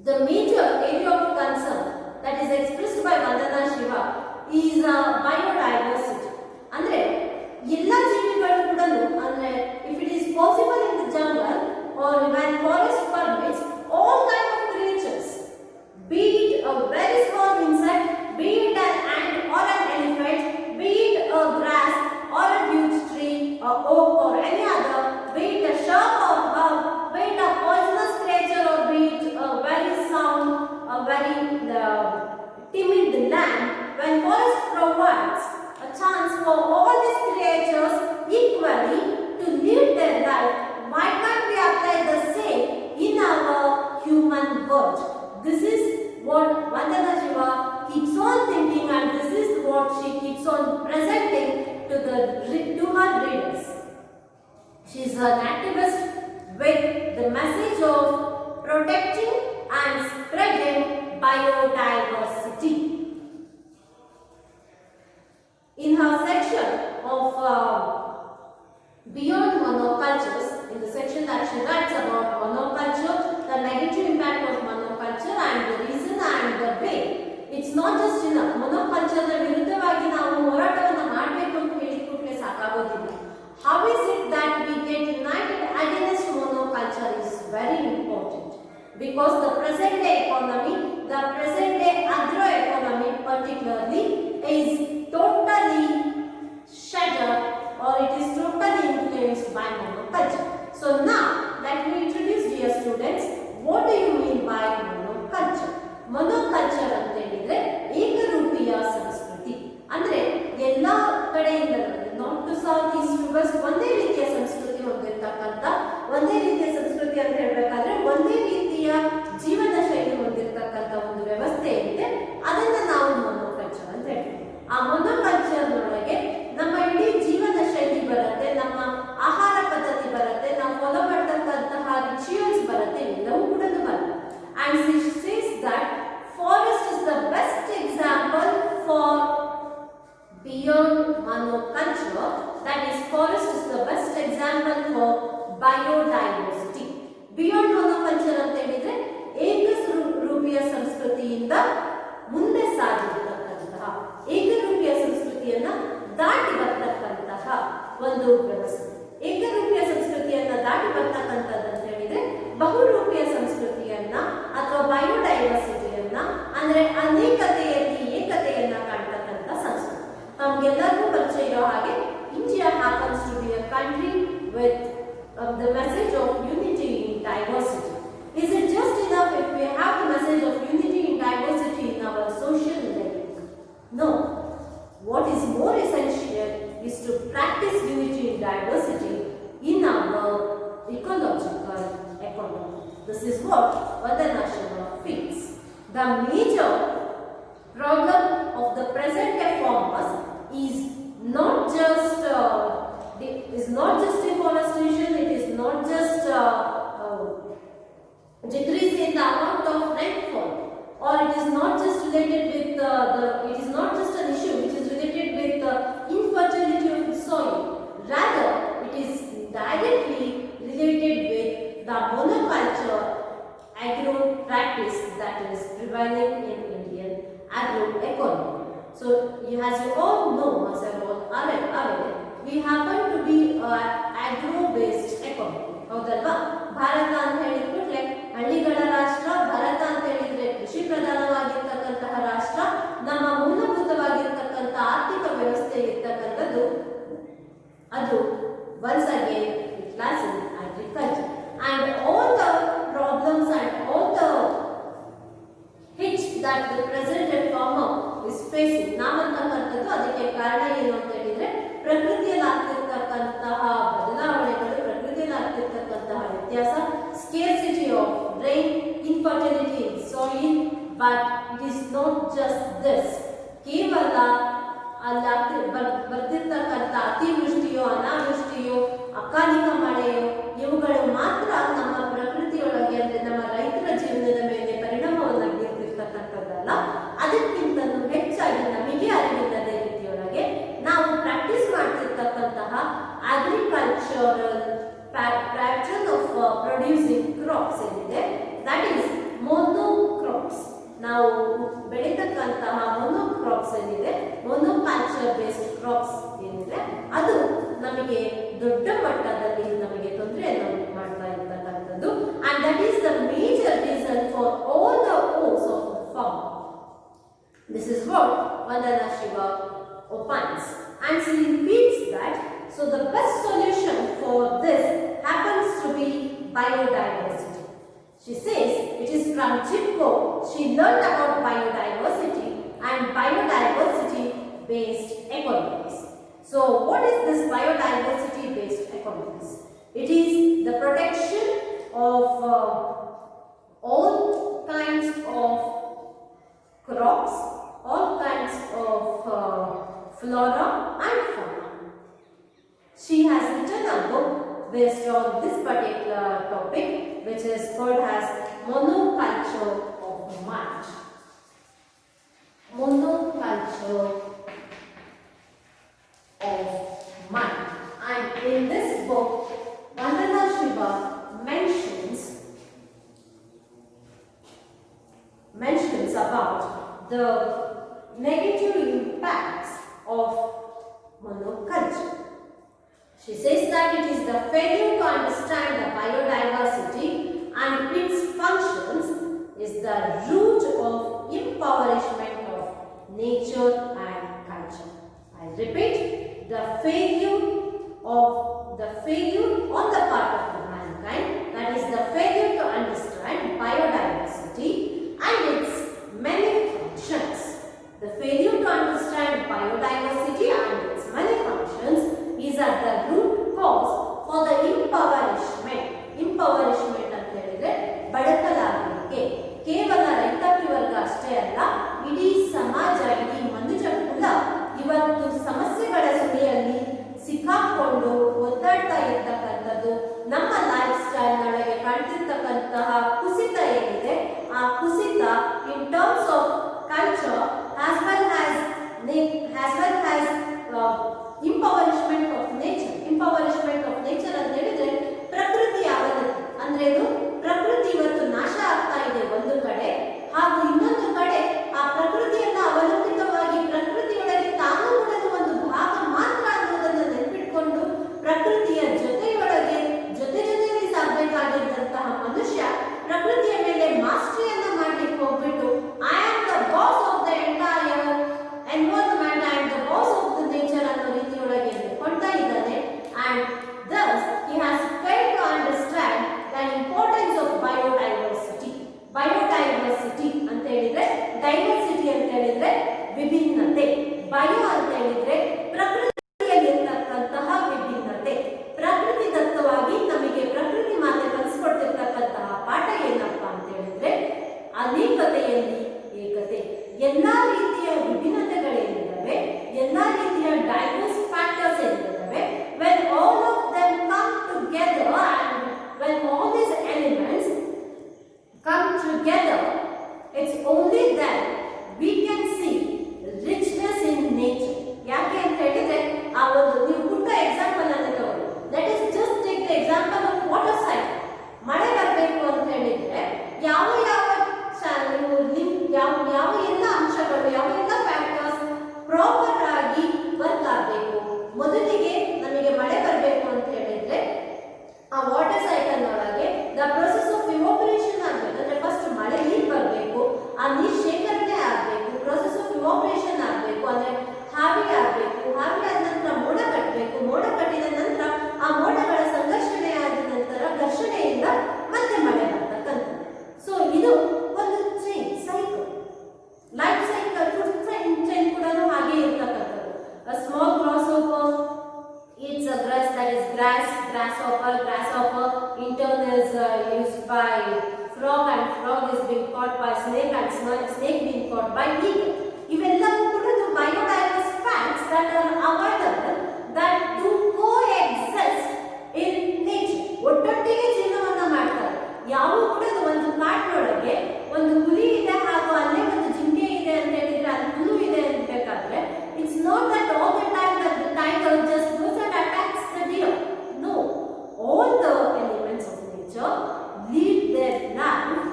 The major area of concern that is expressed by Vandana Shiva is biodiversity. ಅಂದ್ರೆ ಎಲ್ಲ ಜೀವಿಗಳು ಕೂಡ, ಅಂದ್ರೆ if it is possible in the jungle or when forest permits, all kind of creatures, be it a very small insect, be it an ant or an elephant, be it a grass or a huge tree or oak or any provides a chance for all these creatures equally to live their life. Why can't we apply the same in our human world? This is what Vandana Shiva keeps on thinking, and this is what she keeps on presenting to her readers. She is an activist with the message of protecting and spreading biodiversity. In her section of Beyond Monocultures, in the section that she writes about monoculture, the negative impact of monoculture and the reason and the way, it's not just enough. Monoculture ವಿರುದ್ಧವಾಗಿ ನಾವು ಹೋರಾಟವನ್ನು ಮಾಡಬೇಕು ಅಂತ ಹೇಳಿಕೊಟ್ರೆ ಸಾಕಾಗೋದಿಲ್ಲ. How is it that we get united against monoculture is very important, because the present day economy, the present day agroeconomy particularly, is totally shuttered, or it is totally influenced by monoculture. So now let me introduce, dear students, what do you mean by monoculture? Monoculture ಅಂತ ಹೇಳಿದ್ರೆ ಏಕರೂಪಿಯ ಸಂಸ್ಕೃತಿ. ಅಂದ್ರೆ ಎಲ್ಲ ಕಡೆಯಿಂದ north to south east to west ಒಂದೇ ರೀತಿಯ ಸಂಸ್ಕೃತಿ ಹೊಂದಿರತಕ್ಕಂತ, ಒಂದೇ ರೀತಿಯ ಸಂಸ್ಕೃತಿ ಅಂತ ಹೇಳಬೇಕಾದ್ರೆ ಒಂದೇ ರೀತಿಯ ಜೀವನ ಶೈಲಿ ಹೊಂದಿರತಕ್ಕಂತ ಒಂದು ವ್ಯವಸ್ಥೆ ಇದೆ. ಅದನ್ನ ನಾವು ಮೊನೋಕಲ್ಚರ್ ಅಂತ ಹೇಳ್ತೀವಿ. ಆ ಮೊನೋಕಲ್ಚರ್ ನೊಳಗೆ ನಮ್ಮ ಇಡೀ ಜೀವನ ಶೈಲಿ ಬರುತ್ತೆ, ನಮ್ಮ ಆಹಾರ ಪದ್ಧತಿ ಬರುತ್ತೆ, ನಾವು ಫಾಲೋ ಮಾಡತಕ್ಕಂತಹ ರಿಚುವಲ್ಸ್ ಬರುತ್ತೆ, ಎಲ್ಲವೂ ಕೂಡ ಬರುತ್ತೆ. And she says that forest is the best example for beyond monoculture, that is forest is the best example for biodiversity. Beyond monoculture ಅಂತ ಹೇಳಿದ್ರೆ ಏಕರೂಪಿಯ ಸಂಸ್ಕೃತಿಯಿಂದ ಮುಂದೆ ಸಾಗಿರತಕ್ಕಂತಹ, ಏಕರೂಪಿಯ ಸಂಸ್ಕೃತಿಯನ್ನ ದಾಟಿ ಬರ್ತಕ್ಕಂತಹ ಒಂದು ವ್ಯವಸ್ಥೆ. ಏಕರೂಪಿಯ ಸಂಸ್ಕೃತಿಯನ್ನ ದಾಟಿ ಬರ್ತಕ್ಕಂಥದ್ದು ಅಂತ ಹೇಳಿದ್ರೆ ಬಹುರೂಪಿಯ ಸಂಸ್ಕೃತಿಯನ್ನ ಅಥವಾ ಬಯೋಡೈವರ್ಸಿಟಿಯನ್ನ, ಅಂದ್ರೆ ಅನೇಕತೆಯಲ್ಲಿ ಏಕತೆಯನ್ನ ಕಾಣ್ತಕ್ಕಂಥ ಸಂಸ್ಕೃತಿ. ನಮ್ಗೆಲ್ಲರಿಗೂ ಪರಿಚಯ ಇರೋ ಹಾಗೆ India happens to be a country with the message of unity in diversity. Is it just enough if we have the message of unity in diversity in our social life? No. What is more essential is to practice unity in diversity in our ecological economy. This is what Vandana Shiva feels. The major problem of the present day farmers is not just deforestation, it is not just decrease in the amount of rainfall, or it is not just related with it is not just an issue which is related with the infertility of the soil. Rather, it is directly related with the monoculture agro practice that is prevailing in Indian agroeconomy. So, as you all know, as you all are aware, we happen to be an agro-based economy. ಹೌದಲ್ವಾ? ಭಾರತ ಅಂತ ಹೇಳಿದ್ರೆ ಹಳ್ಳಿಗಳ ರಾಷ್ಟ್ರ, ಭಾರತ ಅಂತ ಹೇಳಿದ್ರೆ ಕೃಷಿ ಪ್ರಧಾನವಾಗಿರ್ತಕ್ಕಂತಹ ರಾಷ್ಟ್ರ. ನಮ್ಮ ಮೂಲಭೂತವಾಗಿರ್ತಕ್ಕಂಥ ಆರ್ಥಿಕ ವ್ಯವಸ್ಥೆ ಇರ್ತಕ್ಕಂಥದ್ದು ಅದು once again it lies in agriculture, and all the problems and all the hits that the present day farmer is facing ನಾವಂತಕ್ಕಂಥದ್ದು ಅದಕ್ಕೆ ಕಾರಣ ಏನು ಅಂತ ಹೇಳಿದ್ರೆ ಪ್ರಕೃತಿಯಲ್ಲಿ ಆಗ್ತಿರ್ತಕ್ಕಂತಹ ಬದಲಾವಣೆಗಳು, ಪ್ರಕೃತಿಯಲ್ಲಿ ಆಗ್ತಿರ್ತಕ್ಕಂತಹ ವ್ಯತ್ಯಾಸ, scarcity of rain, infertility in soil. But it is not just this. ಕೇವಲ ಅಲ್ಲಿ ಬರ್ತಿರ್ತಕ್ಕಂಥ ಅತಿವೃಷ್ಟಿಯೋ ಅನಾವೃಷ್ಟಿಯೋ ಅಕಾಲಿಕ ಮಳೆಯೋ ಇವುಗಳು ಮಾತ್ರ ನಮ್ಮ ಪ್ರಕೃತಿಯೊಳಗೆ, ಅಂದ್ರೆ ನಮ್ಮ ರೈತರ ಜೀವನದ ಮೇಲೆ ಪರಿಣಾಮವನ್ನು ಬೀರ್ತಿರ್ತಕ್ಕಂಥದ್ದಲ್ಲ. ಅದಕ್ಕಿಂತಲೂ ಹೆಚ್ಚಾಗಿ ನಮಗೆ ಅರಿವಿಲ್ಲದ ರೀತಿಯೊಳಗೆ ನಾವು ಪ್ರಾಕ್ಟೀಸ್ ಮಾಡ್ತಿರ್ತಕ್ಕಂತಹ agricultural pattern of producing crops ಏನಿದೆ, ದಟ್ ಈಸ್ ಮೊನೋಕ್ರಾಪ್ಸ್. ನಾವು ಬೆಳೀತಕ್ಕಂತಹ ಮೊನೋಕ್ರಾಪ್ಸ್ ಏನಿದೆ, ಮೊನೋಕಲ್ಚರ್ ಬೇಸ್ಡ್ ಕ್ರಾಪ್ಸ್ ಏನಿದೆ, ಅದು ನಮಗೆ ದೊಡ್ಡ ಮಟ್ಟದಲ್ಲಿ ನಮಗೆ ತೊಂದರೆಯನ್ನು ಮಾಡ್ತಾ ಇರ್ತಕ್ಕಂಥದ್ದು. And that is the major reason for all the woes of the farmer. This is what Vandana Shiva opines, and she feels that so the best solution for this happens to be biodiversity. She says it is from Chipko she learned about biodiversity, and biodiversity based economies. So what is this biodiversity based economies? It is the protection of all kinds of crops, all kinds of flora and fauna. She has written a book based on this particular topic, which is called as Monoculture of Mind. Monoculture of Mind. And in this book, Vandana Shiva mentions about the negative impacts of monoculture. She says that it is the failure to understand the biodiversity and its functions is the root of impoverishment of nature and culture. I repeat, the failure on the part of the mankind, that is the failure to understand biodiversity and its many functions. The failure to understand biodiversity and its many functions is at the root cause for the impoverishment ಅಂತ ಹೇಳಿದ್ರೆ ಬಡಕಲಾಗುವಿಕೆ. ಕೇವಲ ರೈತಾಪಿ ವರ್ಗ ಅಷ್ಟೇ ಅಲ್ಲ, ಇಡೀ ಸಮಾಜ, ಇಡೀ ಮನುಷ್ಯ ಕುಲ ಇವತ್ತು ಸಮಸ್ಯೆಗಳ ಸುಳಿಯಲ್ಲಿ ಸಿಕ್ಕಾಕೊಂಡು ಒದ್ದಾಡ್ತಾ ಇರ್ತಕ್ಕಂಥದ್ದು. ನಮ್ಮ ಲೈಫ್ ಸ್ಟೈಲ್ ನೊಳಗೆ ಕಾಣ್ತಿರ್ತಕ್ಕಂತಹ ಕುಸಿತ ಏನಿದೆ, ಆ ಕುಸಿತ in terms of culture as well as impoverishment of nature. Impoverishment of nature ಅಂತ ಹೇಳಿದ್ರೆ ಪ್ರಕೃತಿಯ ಅವನತಿ ಅಂದ್ರೆ ಇದು ಪ್ರಕೃತಿ ಇವತ್ತು ನಾಶ ಆಗ್ತಾ ಇದೆ ಒಂದು ಕಡೆ, ಹಾಗೂ ಇನ್ನೊಂದು ಕಡೆ ಆ ಪ್ರಕೃತಿಯನ್ನ ಅವಲಂಬಿತವಾಗಿ ಪ್ರಕೃತಿಯೊಳಗೆ ತಾನು ಕೂಡ ಒಂದು ಭಾಗ ಮಾತ್ರ ಅನ್ನೋದನ್ನು ನೆನಪಿಟ್ಕೊಂಡು ಪ್ರಕೃತಿಯ ಜೊತೆಯಲ್ಲಿ ಸಾಗಬೇಕಾಗಿದ್ದಂತಹ ಮನುಷ್ಯ ಪ್ರಕೃತಿಯ ಮೇಲೆ ಮಾಸ್ಟರಿಯನ್ನ ಮಾಡ್ಲಿಕ್ಕೆ ಹೋಗ್ಬಿಟ್ಟು I am the boss of the entire environment, I am the boss of the nature ಅನ್ನೋ ರೀತಿಯೊಳಗೆ ಕೊಂಡ್ತಾ ಇದ್ದಾನೆ. And thus he has failed to understand the importance of biodiversity. Biodiversity ಅಂತ ಹೇಳಿದ್ರೆ, ಡೈವರ್ಸಿಟಿ ಅಂತ ಹೇಳಿದ್ರೆ ವಿಭಿನ್ನತೆ, ಬಯೋ ಅಂತ ಹೇಳಿದ್ರೆ ಪ್ರಕೃತಿಯಲ್ಲಿರ್ತಕ್ಕಂತಹ ವಿಭಿನ್ನತೆ. ಪ್ರಕೃತಿ ದತ್ತವಾಗಿ ನಮಗೆ ಪ್ರಕೃತಿ ಮಾತೆ ಕಲಿಸ್ಕೊಡ್ತಿರ್ತಕ್ಕಂತಹ ಪಾಠ ಏನಪ್ಪಾ ಅಂತ ಹೇಳಿದ್ರೆ ಅನೇಕತೆಯಲ್ಲಿ ಏಕತೆ. ಎಲ್ಲಾ ರೀತಿಯ ವಿಭಿನ್ನತೆಗಳೇನಿದ್ದಾವೆ, ಎಲ್ಲಾ ರೀತಿಯ ಡೈವರ್ಸ್ ಫ್ಯಾಕ್ಟರ್ಸ್ ಏನಿದ್ದಾವೆ, when all of them come together and when all these elements come together, it's only then we can see richness in nature. ಯಾಕೆ ಅಂತ ಹೇಳಿದ್ರೆ ಆ ಒಂದು ನೀವು ಪುಟ್ಟ ಎಕ್ಸಾಂಪಲ್ ಅನ್ನು ತಗೊಳ್ಳಿ. Let us just take the example of water cycle. ಮಳೆ ಬರಬೇಕು ಅಂತ ಹೇಳಿದ್ರೆ ಯಾವ ಎಲ್ಲ ಅಂಶಗಳು, ಯಾವ ಎಲ್ಲ ಫ್ಯಾಕ್ಟರ್ಸ್ ಪ್ರಾಪರ್ ಆಗಿ ವರ್ಕ್ ಆಗಬೇಕು. ಮೊದಲಿಗೆ ನಮಗೆ ಮಳೆ ಬರಬೇಕು ಅಂತ ಹೇಳಿದ್ರೆ ಆ ವಾಟರ್ ಸೈಕಲ್ ಒಳಗೆ ದ ಪ್ರೊಸೆಸ್ ಆಫ್ ಇವಾಪರೇಷನ್ ಆಗಬೇಕು. ಅಂದ್ರೆ ಫಸ್ಟ್ ಮಳೆ ನೀರು ಬರಬೇಕು, ಆ ನೀರು ಶೇಖರಣೆ ಆಗಬೇಕು, ಪ್ರೊಸೆಸ್ ಆಫ್ ಇವಾಪರೇಷನ್ ಆಗಬೇಕು, ಅಂದ್ರೆ ಹಾವಿ ಆಗಬೇಕು, ಹಾವಿ ಆದ ನಂತರ ಮೋಡ ಕಟ್ಟಬೇಕು, ಮೋಡ ಕಟ್ಟಿದ ನಂತರ ಆ ಮೋಡಗಳ ಸಂಘರ್ಷಣೆ ಆದ ನಂತರ ಘರ್ಷಣೆಯಿಂದ ಮತ್ತೆ ಮಳೆ ಬರ್ತಕ್ಕಂಥದ್ದು. ಸೊ ಇದು ಒಂದು chain cycle, life cycle. Food chain ಕೂಡ ಹಾಗೆ ಇರ್ತಕ್ಕಂಥದ್ದು. A small grasshopper eats a grass, that is grasshopper. In turn is used by frog, and frog is being caught by snake, and snake being caught by eagle. ಇವೆಲ್ಲವೂ ಕೂಡ biodiverse facts that are available that do coexist in nature. ಒಟ್ಟೊಟ್ಟಿಗೆ ಜೀವನವನ್ನ ಮಾಡ್ತಾರೆ. ಯಾವ ಕೂಡ ಒಂದು ಕಾಡಿನೊಳಗೆ ಒಂದು ಹುಲಿ ಇದೆ ಹಾಗೂ ಅಲ್ಲೇ ಒಂದು ಜಿಂಕೆ ಇದೆ ಅಂತ ಹೇಳಿದ್ರೆ ಅಲ್ಲಿ ಹುಲ್ಲು ಇದೆ ಅಂತ ಬೇಕಾದ್ರೆ it's not that all the time that the tiger just goes and attacks the deer. No, all the elements of nature lead their life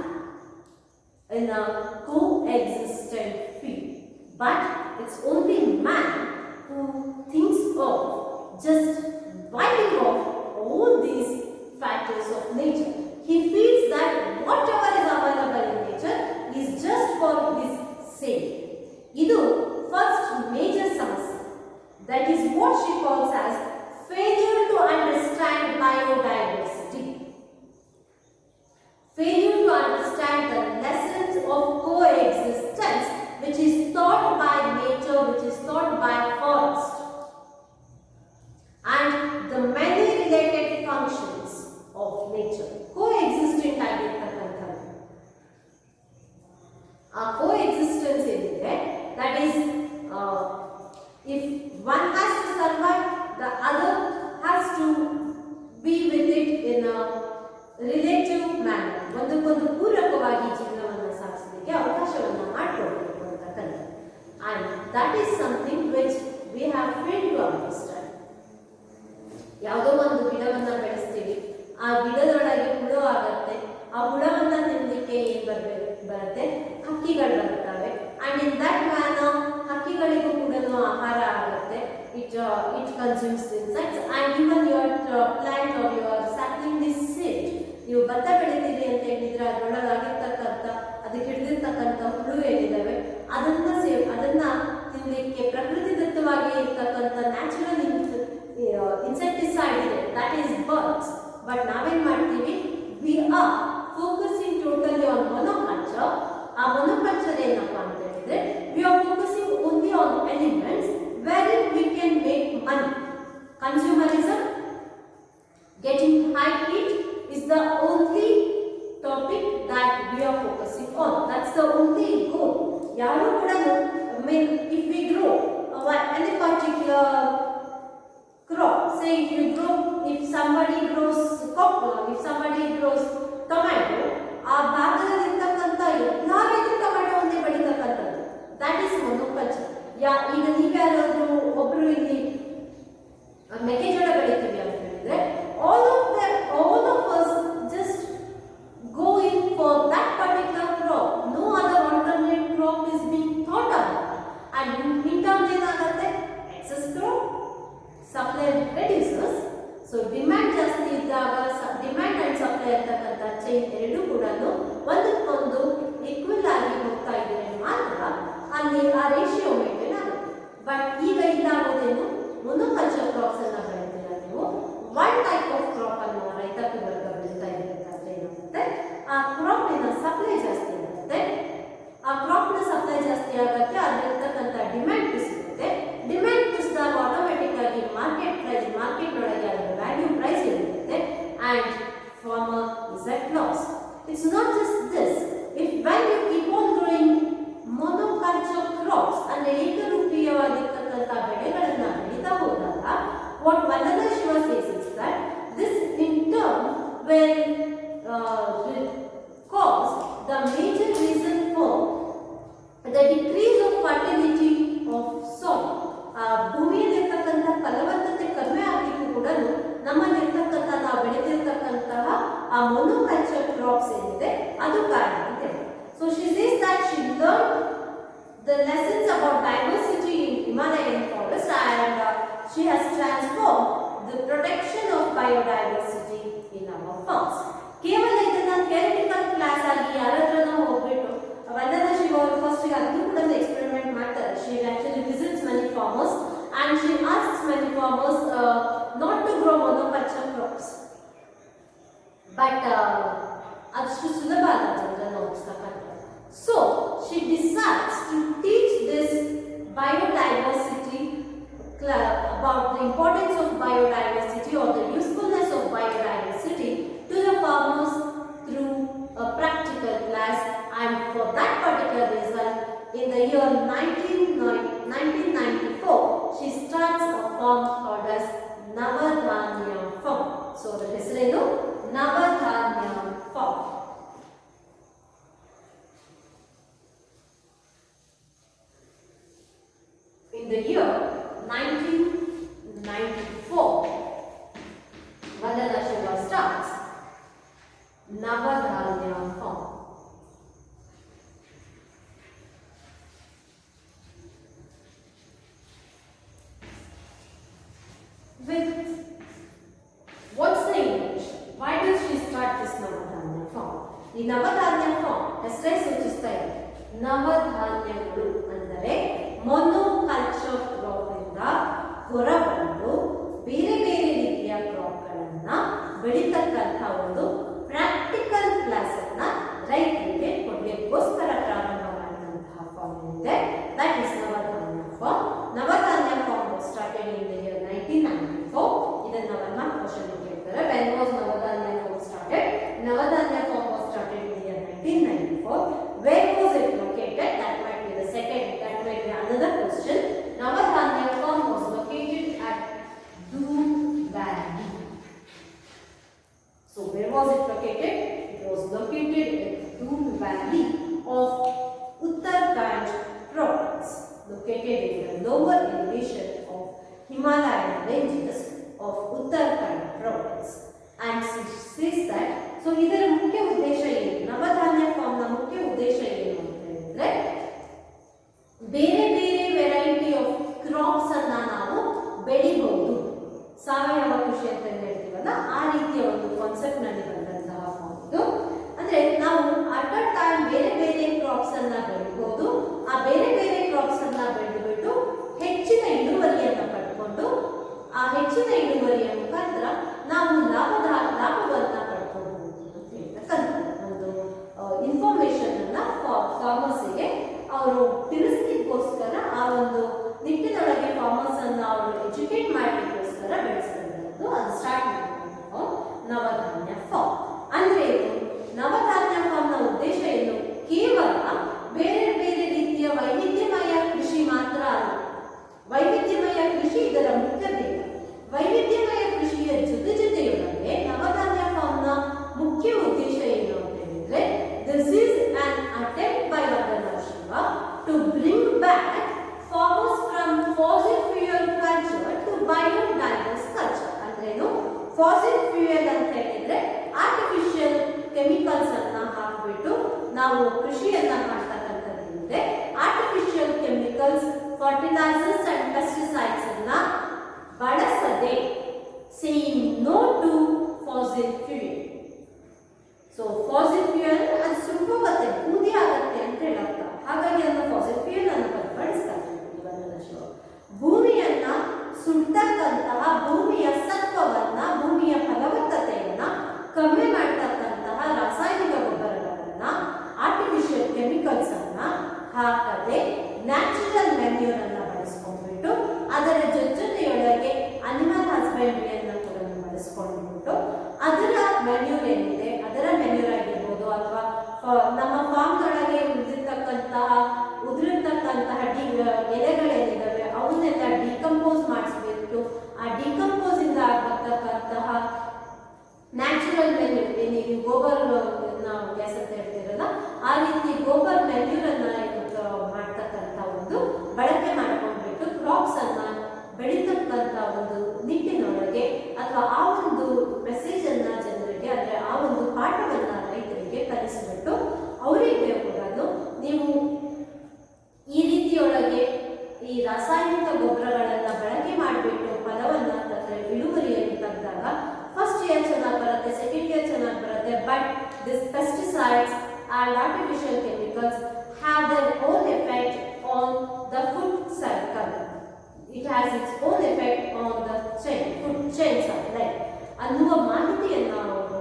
in a coexistent field. But it's only man who thinks of just wiping off all these factors of nature. He feels that whatever is available in nature is just for his sake. Idu first major samasya. That is what she calls as failure to understand biodiversity. Failure to understand the lessons of coexistence which is taught by nature, which is taught by one has to survive, the other has to be with it in a relative manner. ಒಂದಕ್ಕೊಂದು ಪೂರಕವಾಗಿ ಜೀವನವನ್ನು ಸಾಗಿಸಲಿಕ್ಕೆ ಅವಕಾಶವನ್ನು ಮಾಡಿಕೊಡಬೇಕು ಅಂತಕ್ಕಂಥ. And that is something which we have failed to understand. ಯಾವುದೋ ಒಂದು ಗಿಡವನ್ನು ಬೆಳೆಸ್ತೀವಿ, ಆ ಗಿಡದೊಳಗೆ ಹುಳ ಆಗತ್ತೆ, ಆ ಹುಳವನ್ನು ತಿನ್ನಲಿಕ್ಕೆ ಏನು ಬರುತ್ತೆ, ಹಕ್ಕಿಗಳು ಬರ್ತವೆ. ಅಂಡ್ ಇನ್ ದಟ್ ಮ್ಯಾನರ್ ಹಕ್ಕಿಗಳಿಗೂ ಕೂಡ ಆಹಾರ ಆಗುತ್ತೆ. It consumes the insects and even your plant or your sapling is saved. ನೀವು ಭತ್ತ ಬೆಳಿತೀರಿ ಅಂತ ಹೇಳಿದ್ರೆ ಅದರೊಳಗಾಗಿರ್ತಕ್ಕಂಥ ಅದಕ್ಕೆ ಹಿಡಿದಿರ್ತಕ್ಕಂಥ ಹುಳು ಏನಿದಾವೆ ಅದನ್ನ ತಿನ್ನಲಿಕ್ಕೆ ಪ್ರಕೃತಿದತ್ತವಾಗಿ ಇರ್ತಕ್ಕಂಥ ನ್ಯಾಚುರಲ್ ಇನ್ಸೆಕ್ಟಿಸೈಡ್ ಇದೆ, ದಟ್ ಈಸ್ ಬರ್ಡ್ಸ್. ಬಟ್ ನಾವೇನ್ ಮಾಡ್ತೀವಿ, we are focusing totally on monoculture. ಆ ಮೊನೋಕಲ್ಚರ್ ಏನಪ್ಪಾ ಅಂತ ಹೇಳಿದ್ರೆ we are focusing only on elements wherein we can make money. Consumerism, getting high heat is the only topic that we are focusing on. That's the only goal. Yaru kuda, I mean, if we grow any particular crop, say if somebody grows coconut, if somebody grows tomato, ಆ ಭಾಗದಲ್ಲಿ ಇರ್ತಕ್ಕಂಥ ಎಲ್ಲಾ ರೈತರು tomato ಒಂದೇ ಬೆಳೀತಕ್ಕಂಥದ್ದು, that is monoculture. ಈಗ ನೀವ್ಯಾರಾದ್ರೂ ಒಬ್ರು ಇಲ್ಲಿ ಮೆಕ್ಕೆಜೋಳ ಬೆಳಿತೀವಿ ಅಂತ ಹೇಳಿದ್ರೆ all of us just go in for that particular crop. No other alternate crop is being thought about. And in turn ಏನಾಗುತ್ತೆ, excess crop, supply reduces. So demand ಜಾಸ್ತಿ ಇದ್ದಾಗ ಡಿಮ್ಯಾಂಡ್ ಅಂಡ್ ಸಪ್ಲೈ ಅಂತಕ್ಕಂಥ ಚೈನ್ ಎರಡೂ ಕೂಡ ಒಂದಕ್ಕೊಂದು equal ಆಗಿ ಹೋಗ್ತಾ ಇದ್ರೆ ಮಾತ್ರ ಅಲ್ಲಿ ಆ ರೇಷಿಯೋ ಮೇಂಟೈನ್ ಆಗುತ್ತೆ. ಬಟ್ ಈಗ ಇದಾಗೋದೇನು, ಮೊನೋಕಲ್ಚರ್ ಕ್ರಾಪ್ಸ್ ಅನ್ನ ಬೆಳಿತೀರ ನೀವು, ಒನ್ ಟೈಪ್ ಆಫ್ ಕ್ರಾಪ್ ಅನ್ನು ರೈತಾಪಿ ವರ್ಗ ಬೆಳೀತಾ ಇರಬೇಕಾದ್ರೆ ಏನಾಗುತ್ತೆ, ಆ ಕ್ರಾಪಿನ ಸಪ್ಲೈ ಜಾಸ್ತಿ ಆಗುತ್ತೆ. ಆ ಕ್ರಾಪ್ನ ಸಪ್ಲೈ ಜಾಸ್ತಿ ಆಗುತ್ತೆ, ಅಲ್ಲಿರ್ತಕ್ಕಂಥ ಡಿಮ್ಯಾಂಡ್ ಕುಸಿಯುತ್ತೆ. ಡಿಮ್ಯಾಂಡ್ ಕುಸಿದಾಗ ಆಟೋಮೆಟಿಕ್ ಆಗಿ ಮಾರ್ಕೆಟ್ ಒಳಗೆ ಅದರ ವ್ಯಾಲ್ಯೂ ಪ್ರೈಸ್ ಇರುತ್ತೆ and farmer is at loss. It's not just this. If when you keep on growing monoculture crops ಅಂದ್ರೆ ಏಕರೂಪೀಯವಾಗಿರ್ತಕ್ಕಂಥ ಬೆಳೆಗಳನ್ನ ಬೆಳೀತಾ ಹೋದಾಗ what Vandana Shiva says is that this in turn will cause the major reason for the decrease of fertility of soil. ಭೂಮಿಯಲ್ಲಿರ್ತಕ್ಕಂಥ ಫಲವತ್ತತೆ ಕಡಿಮೆ ಆಗಲಿಕ್ಕೂ ಕೂಡ ನಮ್ಮಲ್ಲಿರ್ತಕ್ಕಂಥ ನಾವು ಬೆಳೆದಿರ್ತಕ್ಕಂತಹ ಆ monoculture crops ಏನಿದೆ ಅದು ಕಾರಣ ಅಂತ ಹೇಳಿ. So she says that she learned the lessons about diversity in Himalayan forest and she has transformed the protection of biodiversity in our farms. ಕೇವಲ ಇದನ್ನ ಥಿಯರಿಟಿಕಲ್ ಕ್ಲಾಸ್ ಆಗಿ ಯಾರಾದ್ರೂ ಹೋಗ್ಬಿಟ್ಟು ವಂದನಾ ಶಿವ ಅವರು ಫಸ್ಟ್ ಅದನ್ನು ಕೂಡ ಎಕ್ಸ್ಪೆರಿಮೆಂಟ್ ಮಾಡ್ತಾರೆ. She actually visits many farmers and she asks many farmers not to grow monoculture crops. But ಅದಷ್ಟು ಸುಲಭ ಅಲ್ಲ ಜನರನ್ನು ಓದಿಸ್ತಕ್ಕಂಥ. So she decides to teach this biodiversity about the importance of biodiversity or the usefulness of biodiversity to the farmers through a practical class. And for that particular reason, in the year 1994, she starts a farm called as Navadhanya Farm. So the ಹೆಸರೇನು Navadhanya Farm. In the year 1994, Vandana Shiva starts Navadhanya Farm. With what's the English? Why does she start this Navadhanya Farm? The Navadhanya Farm ಹೆಸರೇ ಸೂಚಿಸ್ತಾ ಇದೆ. ನವಧಾನ್ಯಗಳು ಅಂದರೆ monoculture crop ಇಂದ ಹೊರಬಂದು ಬೇರೆ ಬೇರೆ ರೀತಿಯ ಕ್ರಾಪ್ಗಳನ್ನ ಬೆಳೀತಕ್ಕಂಥ ಒಂದು ಪ್ರಾಕ್ಟಿಕಲ್ ಕ್ಲಾಸ್ ಅನ್ನ ರೈತರಿಗೆ ಕೊಡಲಿಕ್ಕೋಸ್ಕರ ಪ್ರಾರಂಭ ಮಾಡಿದಂತಹ ಫಾರ್ಮ್ ಇದೆ. That is Navdanya farm. Navdanya farm was started in the year 1994. ಇದನ್ನ ನಮ್ಮ ಕ್ವಶನ್ ಕೇಳ್ತಾರೆ. When was Navdanya farm started? Navdanya farm was started in the year 1994. Where was it located? That might be the second, that might be another question. Navadhanya farm chemicals ಅನ್ನ ಹಾಕಿಬಿಟ್ಟು ನಾವು ಕೃಷಿಯನ್ನ ಮಾಡ್ತಕ್ಕಂಥದ್ದಿದೆ. Artificial chemicals, fertilisers and pesticides ಅನ್ನ ಬಳಸದೆ saying no to fossil fuel. So fossil fuel ಅದು ಸುಟ್ಟೋಗುತ್ತೆ, ಬೂದಿ ಆಗುತ್ತೆ ಅಂತ ಹೇಳತ್ತ. ಹಾಗಾಗಿ ಅದನ್ನು ಫಾಸಿಲ್ ಫ್ಯೂಯಲ್ ಅನ್ನು ಬಳಸ್ತಾರೆ. ಭೂಮಿಯನ್ನ ಸುಡ್ತಕ್ಕಂತಹ, ಭೂಮಿಯ ಸತ್ವವನ್ನ, ಭೂಮಿಯ ಫಲವತ್ತತೆಯನ್ನ ಕಮ್ಮಿ ಮಾಡ್ತಕ್ಕಂತಹ ರಾಸಾಯನಿಕ ಗೊಬ್ಬರಗಳನ್ನ, ಆರ್ಟಿಫಿಷಿಯಲ್ ಕೆಮಿಕಲ್ಸ್ ಅನ್ನ ಹಾಕದೆ ನ್ಯಾಚುರಲ್ ಮೆನ್ಯೂರ್ ಅನ್ನ ಬಳಸ್ಕೊಂಡ್ಬಿಟ್ಟು ಅದರ ಜೊತೆಯೊಳಗೆ ಅನಿಮಲ್ ಹಸ್ಬೆಂಡ್ರಿಯನ್ನ ಕೂಡ ಬಳಸ್ಕೊಂಡ್ಬಿಟ್ಟು ಅದರ ಮೆನ್ಯೂರ್ ಏನಿದೆ, ಅದರ ಮೆನ್ಯೂರ್ ಆಗಿರ್ಬೋದು ಅಥವಾ ನಮ್ಮ ಫಾರ್ಮ್ದೊಳಗೆ ಉದುರಿರ್ತಕ್ಕಂತಹ ಎಲೆಗಳೇನಿದ್ದಾವೆ ಅವನ್ನೆಲ್ಲ ಡಿಕಂಪೋಸ್ ಮಾಡಿಸ್ಬಿಟ್ಟು ಆ ಡಿಕಂಪೋಸ್ ಇಂದ ಆಗತಕ್ಕಂತಹ ನ್ಯಾಚುರಲ್ ಮೆನ್ಯೂರ್, ನೀವು ಗೋಬರ್ ನಾವು ಗ್ಯಾಸ್ ಅಂತ ಹೇಳ್ತೀರಲ್ಲ, ಆ ರೀತಿ ಗೋಬರ್ ಮೆನ್ಯೂರ್ ಅನ್ನ ಮಾಡ್ತಕ್ಕಂಥ ಒಂದು ಬಳಕೆ ಮಾಡ್ಕೊಂಡ್ಬಿಟ್ಟು ಕ್ರಾಪ್ಸ್ ಅನ್ನ ಬೆಳೀತಕ್ಕಂಥ ಒಂದು ನಿಟ್ಟಿನೊಳಗೆ ಅಥವಾ ಆ ಒಂದು ಮೆಸೇಜ್ ಅನ್ನ ಜನರಿಗೆ, ಅಂದ್ರೆ ಆ ಒಂದು ಪಾಠವನ್ನ ರೈತರಿಗೆ ಕಲಿಸಿಬಿಟ್ಟು ಅವರಿಗೆ ಕೂಡ ನೀವು ಈ ರೀತಿಯೊಳಗೆ ಈ ರಾಸಾಯನಿಕ ಗೊಬ್ಬರಗಳನ್ನ ಬಳಕೆ ಮಾಡಿಬಿಟ್ಟು ಫಲವನ್ನ ತಂದ್ರೆ, ಇಳುವರಿಯನ್ನು ತಂದಾಗ ಫಸ್ಟ್ ಇಯರ್ ಚೆನ್ನಾಗಿ ಬರುತ್ತೆ, ಸೆಕೆಂಡ್ ಇಯರ್ ಚೆನ್ನಾಗಿ ಬರುತ್ತೆ. But this pesticides and artificial chemicals have their own effect on the food cycle. It has its own effect on the food chain supply ಅನ್ನುವ ಮಾಹಿತಿಯನ್ನು ಅವರು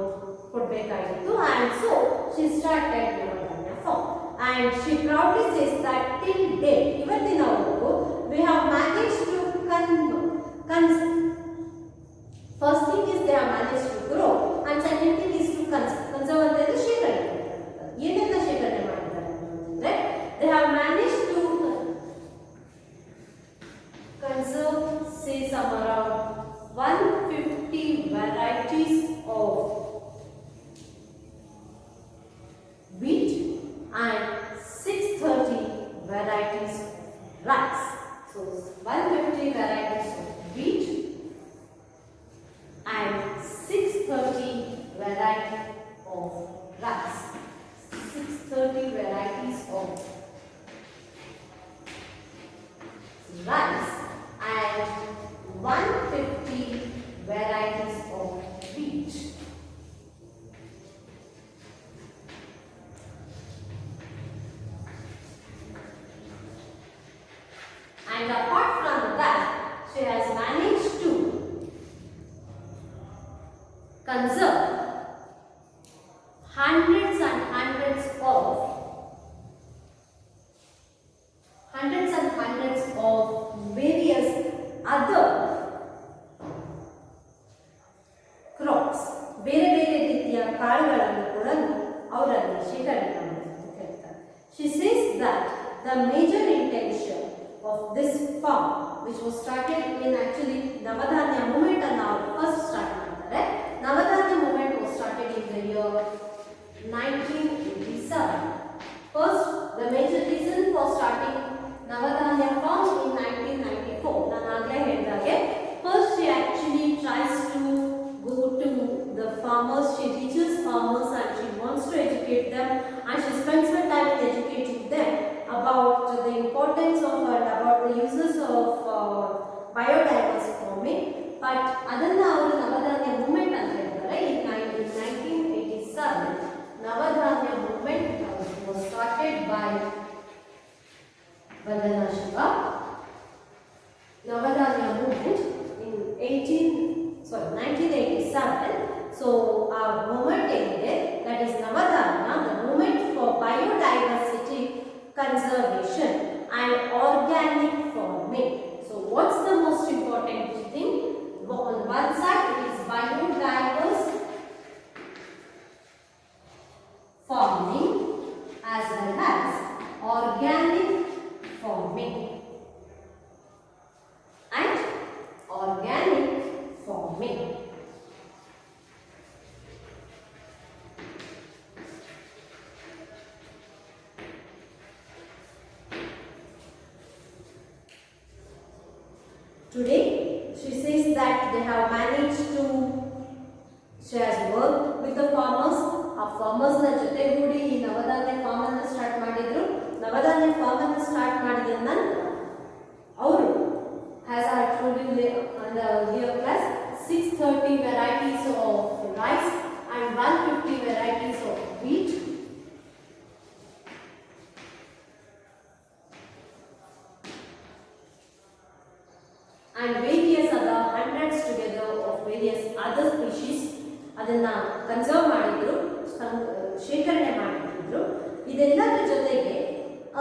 ಕೊಡಬೇಕಾಗಿತ್ತು. And so she started Vandana farm. And she proudly says that till date, ಇವತ್ತಿನವರೆಗೂ we have managed to first thing is they have managed to grow and second thing is to conserve ಅಂದರೆ ಶೇಖರಣೆ. ಏನೆಲ್ಲ ಶೇಖರಣೆ ಮಾಡಿದ್ದಾರೆ ಅಂತಂದ್ರೆ they have managed to conserve say some around 150 varieties of wheat and 630 varieties of rice. So 150 varieties of wheat and 630 varieties of rice. 630 varieties of rice and 150 varieties of wheat. And apart from that, she has managed to conserve hundreds and hundreds of various other crops. ಬೇರೆ ಬೇರೆ ರೀತಿಯ ಕಾಳುಗಳನ್ನು ಕೂಡ ಅವರಲ್ಲಿ ಶೇಖರಣೆ ಮಾಡಲು ಹೇಳ್ತಾರೆ. She says that the major intention of this farm, which was started in actually Navadhanya movement and now first start ಮಾಡ್ತಾರೆ. Navadhanya movement was started in the year 1987. First, the major reason for starting Navadhanya farm in 1994. ನಾನು ಆಗಲೇ ಹೇಳಿದಾಗೆ first she actually tries to go to the farmers, she teaches farmers and she wants to educate them and she spends her time in educating them about the importance of and about the uses of biodiversity farming. But ಅದನ್ನ ಅವರು ನವಧಾನ್ಯ movement ಅಂತ ಹೇಳ್ತಾರೆ. In 1987 Navadhanya movement was started by Vandana Shiva. Navadhanya movement in 1987. So our movement ಏನಿದೆ, that is Navadhanya, the movement for biodiversity conservation and organic farming. So what's the most important thing? On one side it is biodiverse farming as well as organic farming and organic farming. Today she says that they have managed to, she has worked with the farmers ಆ ಫಾರ್ಮರ್ಸ್ನ ಜೊತೆಗೂಡಿ ಈ ನವಧಾನ್ಯ form ಅನ್ನು start ಮಾಡಿದ್ರು. ನವಧಾನ್ಯ form ಅನ್ನು start ಮಾಡಿದ ನಂತರ ಅವರು as I told you in the earlier class, 630 varieties of rice and 150 varieties of wheat. And various other hundreds together of various other species ಅದನ್ನ ಕನ್ಸರ್ವ್ ಮಾಡಿದ್ರು, ಶೇಖರಣೆ ಮಾಡಿದ್ರು. ಇದೆಲ್ಲದರ ಜೊತೆಗೆ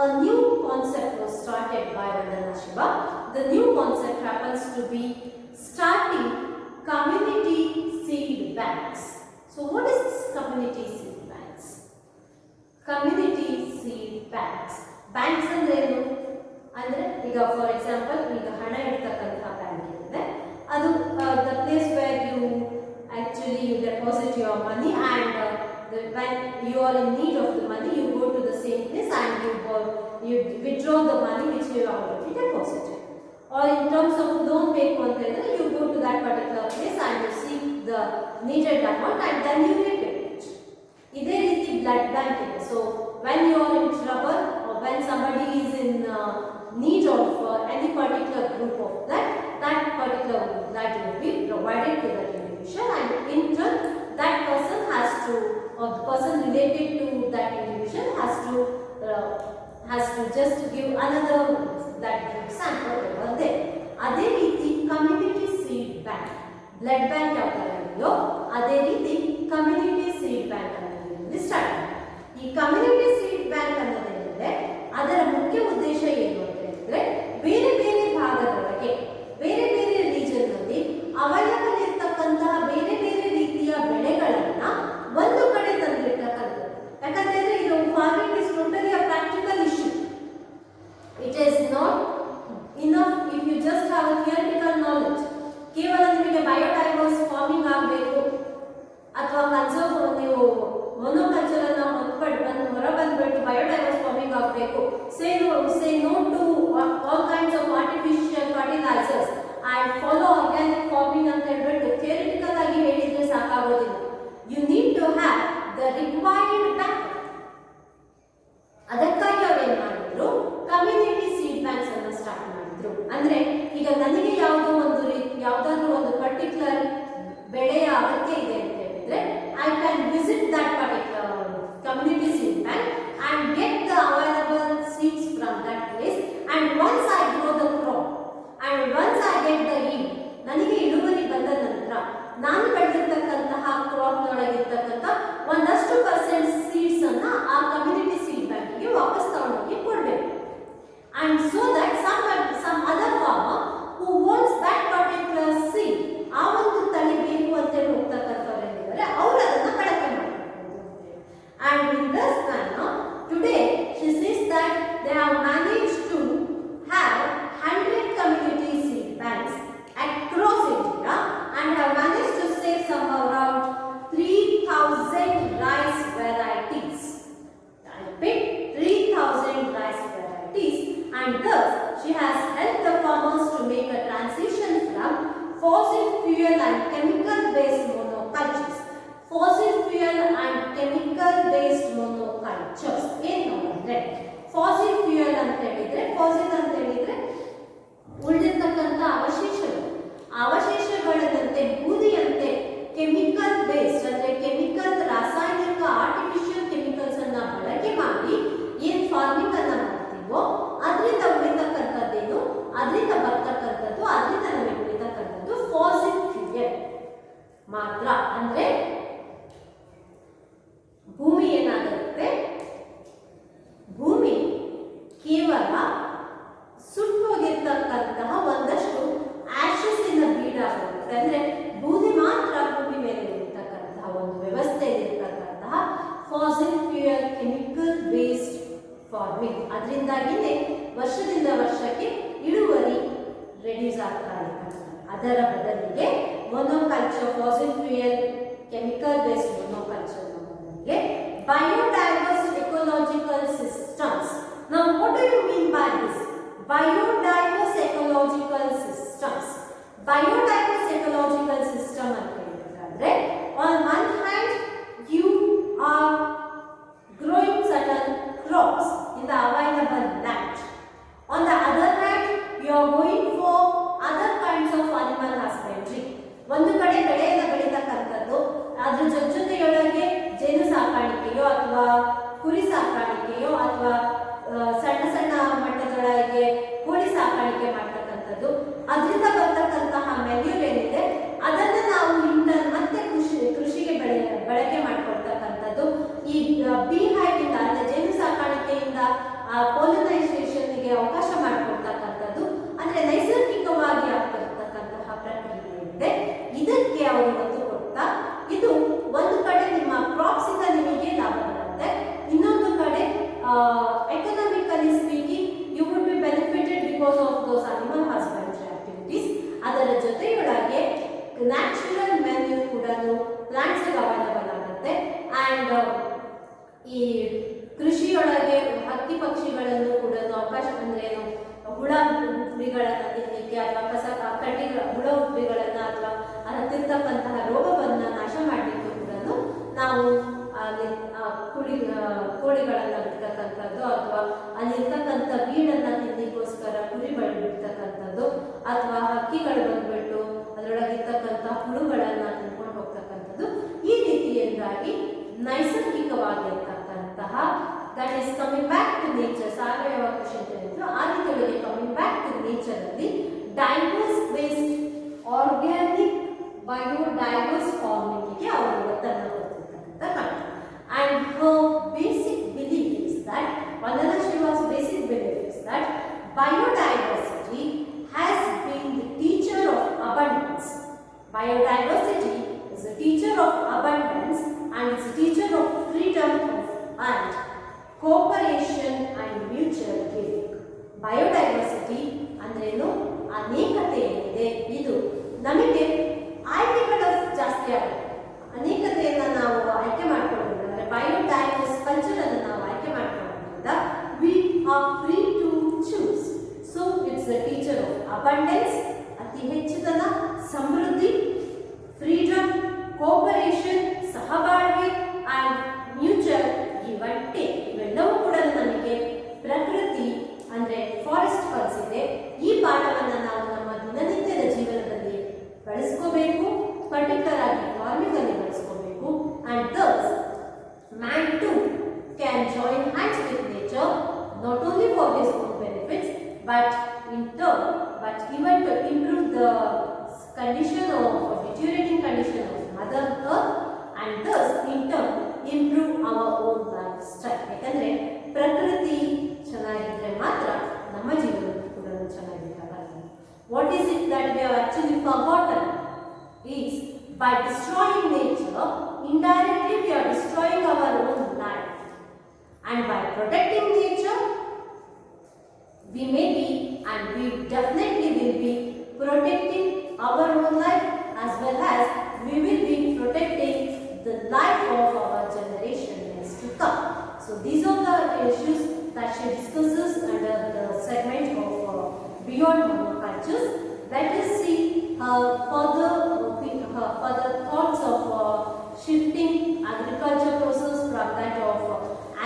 a new concept was started by Vandana Shiva. The new concept happens to be starting community seed banks. So what is this community seed banks? Community seed banks. Banks ಅಂದ್ರೆ ಏನು ಅಂದ್ರೆ ಈಗ ಫಾರ್ ಎಕ್ಸಾಂಪಲ್ ಈಗ ಹಣ ಇಡ್ತಕ್ಕಂಥ bank ಇದೆ, ಅದು the place where you actually deposit your money and when you are in need of the money you go to the same place and you withdraw the money which you have already deposited. Or in terms of loan ಬೇಕು ಅಂತ ಹೇಳಿದ್ರೆ you go to that particular place and you seek the needed amount and then you repay it. ಇದೇ ರೀತಿ blood bank ಇದೆ. So when you are in trouble or when somebody is in need of any particular group of blood, that particular blood will be provided to that individual and in turn that person has to, or the person related to that individual has to just give another that sample over there. ಅದೇ ರೀತಿ community seed bank, blood bank ಯಾವ ತರ ಇದೆಯೋ ಅದೇ ರೀತಿ community seed bank ಅನ್ನೋದು start. ಈ community seed bank ಅನ್ನೋದೇನಿದೆ ಅದರ ಮುಖ್ಯ ಉದ್ದೇಶ ಏನು ಅಂತ ಹೇಳಿದ್ರೆ ಬೇರೆ ಬೇರೆ ಭಾಗದೊಳಗೆ ಬೇರೆ ಬೇರೆ ರೀಜನ್ ನಲ್ಲಿ ಅವೈಲಬಲ್ ಇರ್ತಕ್ಕಂತಹ ಬೇರೆ ಬೇರೆ ರೀತಿಯ ಬೆಳೆಗಳನ್ನ ಒಂದು ಕಡೆ ತಂದಿರ್ತಕ್ಕಂಥದ್ದು. ಯಾಕಂದ್ರೆ ಇದು farming is totally a practical issue. It is not enough if you just have a theoretical knowledge. ಕೇವಲ ನಿಮಗೆ ಬಯೋಡೈವರ್ಸ್ ಫಾರ್ಮಿಂಗ್ ಆಗಬೇಕು ಅಥವಾ ಕನ್ಸರ್ವ್ ನೀವು ಮೊನೋಕಲ್ಚರ್ ಅನ್ನ ಹೊರ ಬಂದ್ಬಿಟ್ಟು ಬಯೋಡೈವರ್ಸ್ ಫಾರ್ಮಿಂಗ್ ಆಗಬೇಕು, say no to all kinds of artificial fertilisers and follow organic farming ಅಂತ ಹೇಳ್ಬಿಟ್ಟು ಥಿಯರಿಟಿಕಲ್ ಆಗಿ ಹೇಳಿದ್ರೆ ಸಾಕಾಗೋದಿಲ್ಲ. You need to have the required backup. ಅದಕ್ಕಾಗಿ ಅವರು ಏನ್ ಮಾಡಿದ್ರು, ಕಮ್ಯುನಿಟಿ ಸೀಡ್ ಬ್ಯಾಂಕ್ಸ್ ಅನ್ನ ಸ್ಟಾರ್ಟ್ ಮಾಡಿದ್ರು. ಅಂದ್ರೆ ಈಗ ನನಗೆ ಯಾವ್ದಾದ್ರು ಒಂದು ಪರ್ಟಿಕ್ಯುಲರ್ ಬೆಳೆಯ ಅಗತ್ಯ ಇದೆ ಅಂತ ಹೇಳಿದ್ರೆ I can visit that particular community seed bank and get the available seeds from that place, and once I grow the crop and once I get the yield, ನನಗೆ ಇಳುವರಿ ಬಂದ ನಂತರ ನಾನು ಬೆಳೆದಿರ್ತಕ್ಕಂತಹ ಕ್ರಾಪ್ ಒಳಗಿರ್ತಕ್ಕಂಥ ಒಂದಷ್ಟು ಪರ್ಸೆಂಟ್ ಸೀಡ್ಸ್ ಅನ್ನ ಆ community seed ಬ್ಯಾಂಕಿಗೆ ವಾಪಸ್ ತಗೊಂಡೋಗಿ ಕೊಡಬೇಕು. And so that some other farmer who wants that particular seed, ಆ ಒಂದು ತಳಿ ಬೇಕು ಅಂತ ಹೋಗ್ತಕ್ಕಂಥವ್ರು ಏನಿದ್ದಾರೆ ಅವರು ಅದನ್ನ ಬಳಕೆ ಮಾಡಬಹುದು. And in this manner today she says that they have managed to have 100 community seed banks across India and have managed to save somehow around 3,000 rice varieties. I repeat, 3,000 rice varieties, and thus she has helped the farmers to make a transition from fossil fuel and chemical based monocultures. Fossil fuel and chemical based monocultures ಏನು ಅಂದ್ರೆ fossil fuel ಅಂತ ಹೇಳಿದ್ರೆ, fossil ಅಂತ ಹೇಳಿದ್ರೆ ಉಳಿದಿರ್ತಕ್ಕಂಥ ಅವಶೇಷಗಳಂತೆ ಬೂದಿಯಂತೆ chemical based ಅಂದ್ರೆ chemical ರಾಸಾಯನಿಕ artificial chemicals ಅನ್ನ ಬಳಕೆ ಮಾಡಿ ಏನ್ ಫಾರ್ಮಿಂಗ್ ಅನ್ನ ಮಾಡ್ತೀವೋ ಅದರಿಂದ ಉಳಿತಕ್ಕಂಥದ್ದೇನು, ಅದರಿಂದ ಬರ್ತಕ್ಕಂಥದ್ದು, ಅದರಿಂದ ನಮಗೆ ಉಳಿತಕ್ಕಂಥದ್ದು ಫಾಸಿಲ್ ಫ್ಯೂಯಲ್ ಮಾತ್ರ. ಅಂದ್ರೆ ಭೂಮಿ ಏನಾಗುತ್ತೆ, ಭೂಮಿ ಕೇವಲ ಸುಟ್ಟೋಗಿರ್ತಕ್ಕಂತಹ ಒಂದಷ್ಟು ಆಶಸ್ ಇನ ಬೀಡಾಗುತ್ತೆ. ಅಂದ್ರೆ ಬೂದಿ ಮಾತ್ರ ಭೂಮಿ ಮೇಲೆ ಇರ್ತಕ್ಕಂತಹ ಒಂದು ವ್ಯವಸ್ಥೆ ಇರ್ತಕ್ಕಂತಹ fossil fuel chemical based farming. ಅದರಿಂದಾಗಿನೇ ವರ್ಷದಿಂದ ವರ್ಷಕ್ಕೆ ಇಳುವರಿ ರೆಡ್ಯೂಸ್ ಆಗ್ತಾ ಇರ್ತಕ್ಕಂಥ. ಅದರ ಬದಲಿಗೆ monoculture, fossil fuel chemical based monoculture ಬದಲಿಗೆ biodiverse ecological systems. Now what do you mean by this? Biodiverse ecological systems. Biodiverse ecological system ಅಂತ ಹೇಳಿದ್ರೆ on one hand you are ಅದರ ಜೊತೆಯೊಳಗೆ ನ್ಯಾಚುರಲ್ ಮೆನ್ಯೂ ಕೂಡ ಪ್ಲಾಂಟ್ಸ್ ಅವೈಲಬಲ್ ಆಗುತ್ತೆ. And ಈ ಕೃಷಿಯೊಳಗೆ ಹಕ್ಕಿ ಪಕ್ಷಿಗಳನ್ನು ಕೂಡ ಅವಕಾಶ ಅಂದರೆ ಏನು ಹುಳ ಹುಳಿಗಳನ್ನು ತಿನ್ನಲಿಕ್ಕೆ ಅಥವಾ ಹುಳ ಹುಪ್ಪಿಗಳನ್ನು ಅಥವಾ ಹತ್ತಿರ್ತಕ್ಕಂತಹ ರೋಗವನ್ನು ನಾಶ ಮಾಡಲಿಕ್ಕೆ ಕೂಡ ನಾವು ಕೋಳಿಗಳನ್ನು ಬಿಡ್ತಕ್ಕಂಥದ್ದು ಅಥವಾ ಅಲ್ಲಿರ್ತಕ್ಕಂಥ ಬೀಡನ್ನು ತಿನ್ನಲಿಕ್ಕೋಸ್ಕರ ಕುರಿಗಳು ಬಿಡ್ತಕ್ಕಂಥದ್ದು ಅಥವಾ ಹಕ್ಕಿಗಳು ಬಂದ್ಬಿಟ್ಟು ಅದರೊಳಗಿರ್ತಕ್ಕಂಥ ಹುಳುಗಳನ್ನು ತಿನ್ಕೊಂಡು ಹೋಗ್ತಕ್ಕಂಥದ್ದು ಈ ರೀತಿಯಿಂದಾಗಿ ನೈಸರ್ಗಿಕವಾಗಿರ್ತಕ್ಕಂತಹ that is coming back to nature, ಸಾವಯವ ಕೃಷಿ ಅಂತ ಹೇಳಿದ್ರು ಆ ರೀತಿಯೊಳಗೆ ಕಮಿಂಗ್ ಬ್ಯಾಕ್ ಟು ನೇಚರ್ ಅಲ್ಲಿ ಡೈವರ್ಸ್ ಬೇಸ್ಡ್ ಆರ್ಗ್ಯಾನಿಕ್ ಬಯೋಡೈವರ್ಸ್ ಫಾರ್ಮಿಂಗ್ಗೆ ಅವರು ಒತ್ತನ್ನು ಕೊಡ್ತಿರ್ತಕ್ಕಂಥ ಕಾರಣ. And her basic belief is that, Vandana Shiva's basic belief is that biodiversity has been the teacher of abundance. Biodiversity is a teacher of abundance and it's a teacher of freedom and cooperation and mutual giving. Biodiversity ಅಂದ್ರೇನು, ಅನೇಕತೆ ಏನಿದೆ ಇದು ನಮಗೆ ಆಯ್ಕೆಗಳು ಜಾಸ್ತಿ ಆಗುತ್ತೆ. ಅನೇಕತೆಯನ್ನು ನಾವು ಆಯ್ಕೆ ಮಾಡ್ಕೊಳ್ಳೋದ್ರಿಂದ ಬಯೋಡೈವರ್ಸ್ ಕಲ್ಚರ್ ಅನ್ನು ನಾವು ಆಯ್ಕೆ ಮಾಡ್ಕೊಳ್ಳೋದ್ರಿಂದ we are free to choose. So it's the teacher of abundance, ಅತಿ ಹೆಚ್ಚುತನ, ಸಮೃದ್ಧಿ, ಫ್ರೀಡಮ್, ಕೋಪರೇಷನ್, ಸಹಬಾಳ್ವೆ and mutual give and take. ಇವೆಲ್ಲವೂ ಕೂಡ ನಮಗೆ ಪ್ರಕೃತಿ ಅಂದರೆ ಫಾರೆಸ್ಟ್ ಕಲಿಸಿದೆ. ಈ ಪಾಠವನ್ನು ನಾವು ನಮ್ಮ ದಿನನಿತ್ಯದ ಜೀವನದಲ್ಲಿ ಬಳಸ್ಕೋಬೇಕು, ಪರ್ಟಿಕ್ಯುಲರ್ ಆಗಿ ಫಾರ್ಮಿಂಗ್ ಅಲ್ಲಿ ಬಳಸ್ಕೋಬೇಕು. And thus man too can join hands with nature not only for his own benefits but even to improve the condition of deteriorating condition of Mother Earth and thus in turn improve our own lifestyle. ಯಾಕಂದ್ರೆ ಪ್ರಕೃತಿ ಚೆನ್ನಾಗಿದ್ರೆ ಮಾತ್ರ ನಮ್ಮ ಜೀವನ ಕೂಡ ಚೆನ್ನಾಗಿರಬೇಕಾಗುತ್ತೆ. What is it that we have actually forgotten is by destroying nature, indirectly we are destroying our own life. And by protecting nature, we may be and we definitely will be protecting our own life as well as we will be protecting the life of our generation next to come. So these are the issues that she discusses under the segment of Beyond Monocultures. Let us see her further thoughts of shifting agriculture process from that of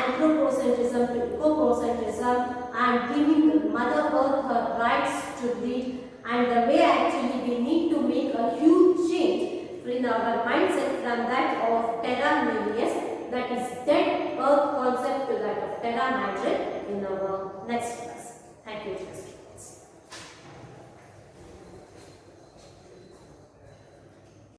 anthropocentrism to ecocentrism and giving Mother Earth her rights to breed, and the way actually we need to make a huge change in our mindset from that of terra nullius, that is dead earth concept, to that of terra magic in our next class. Thank you.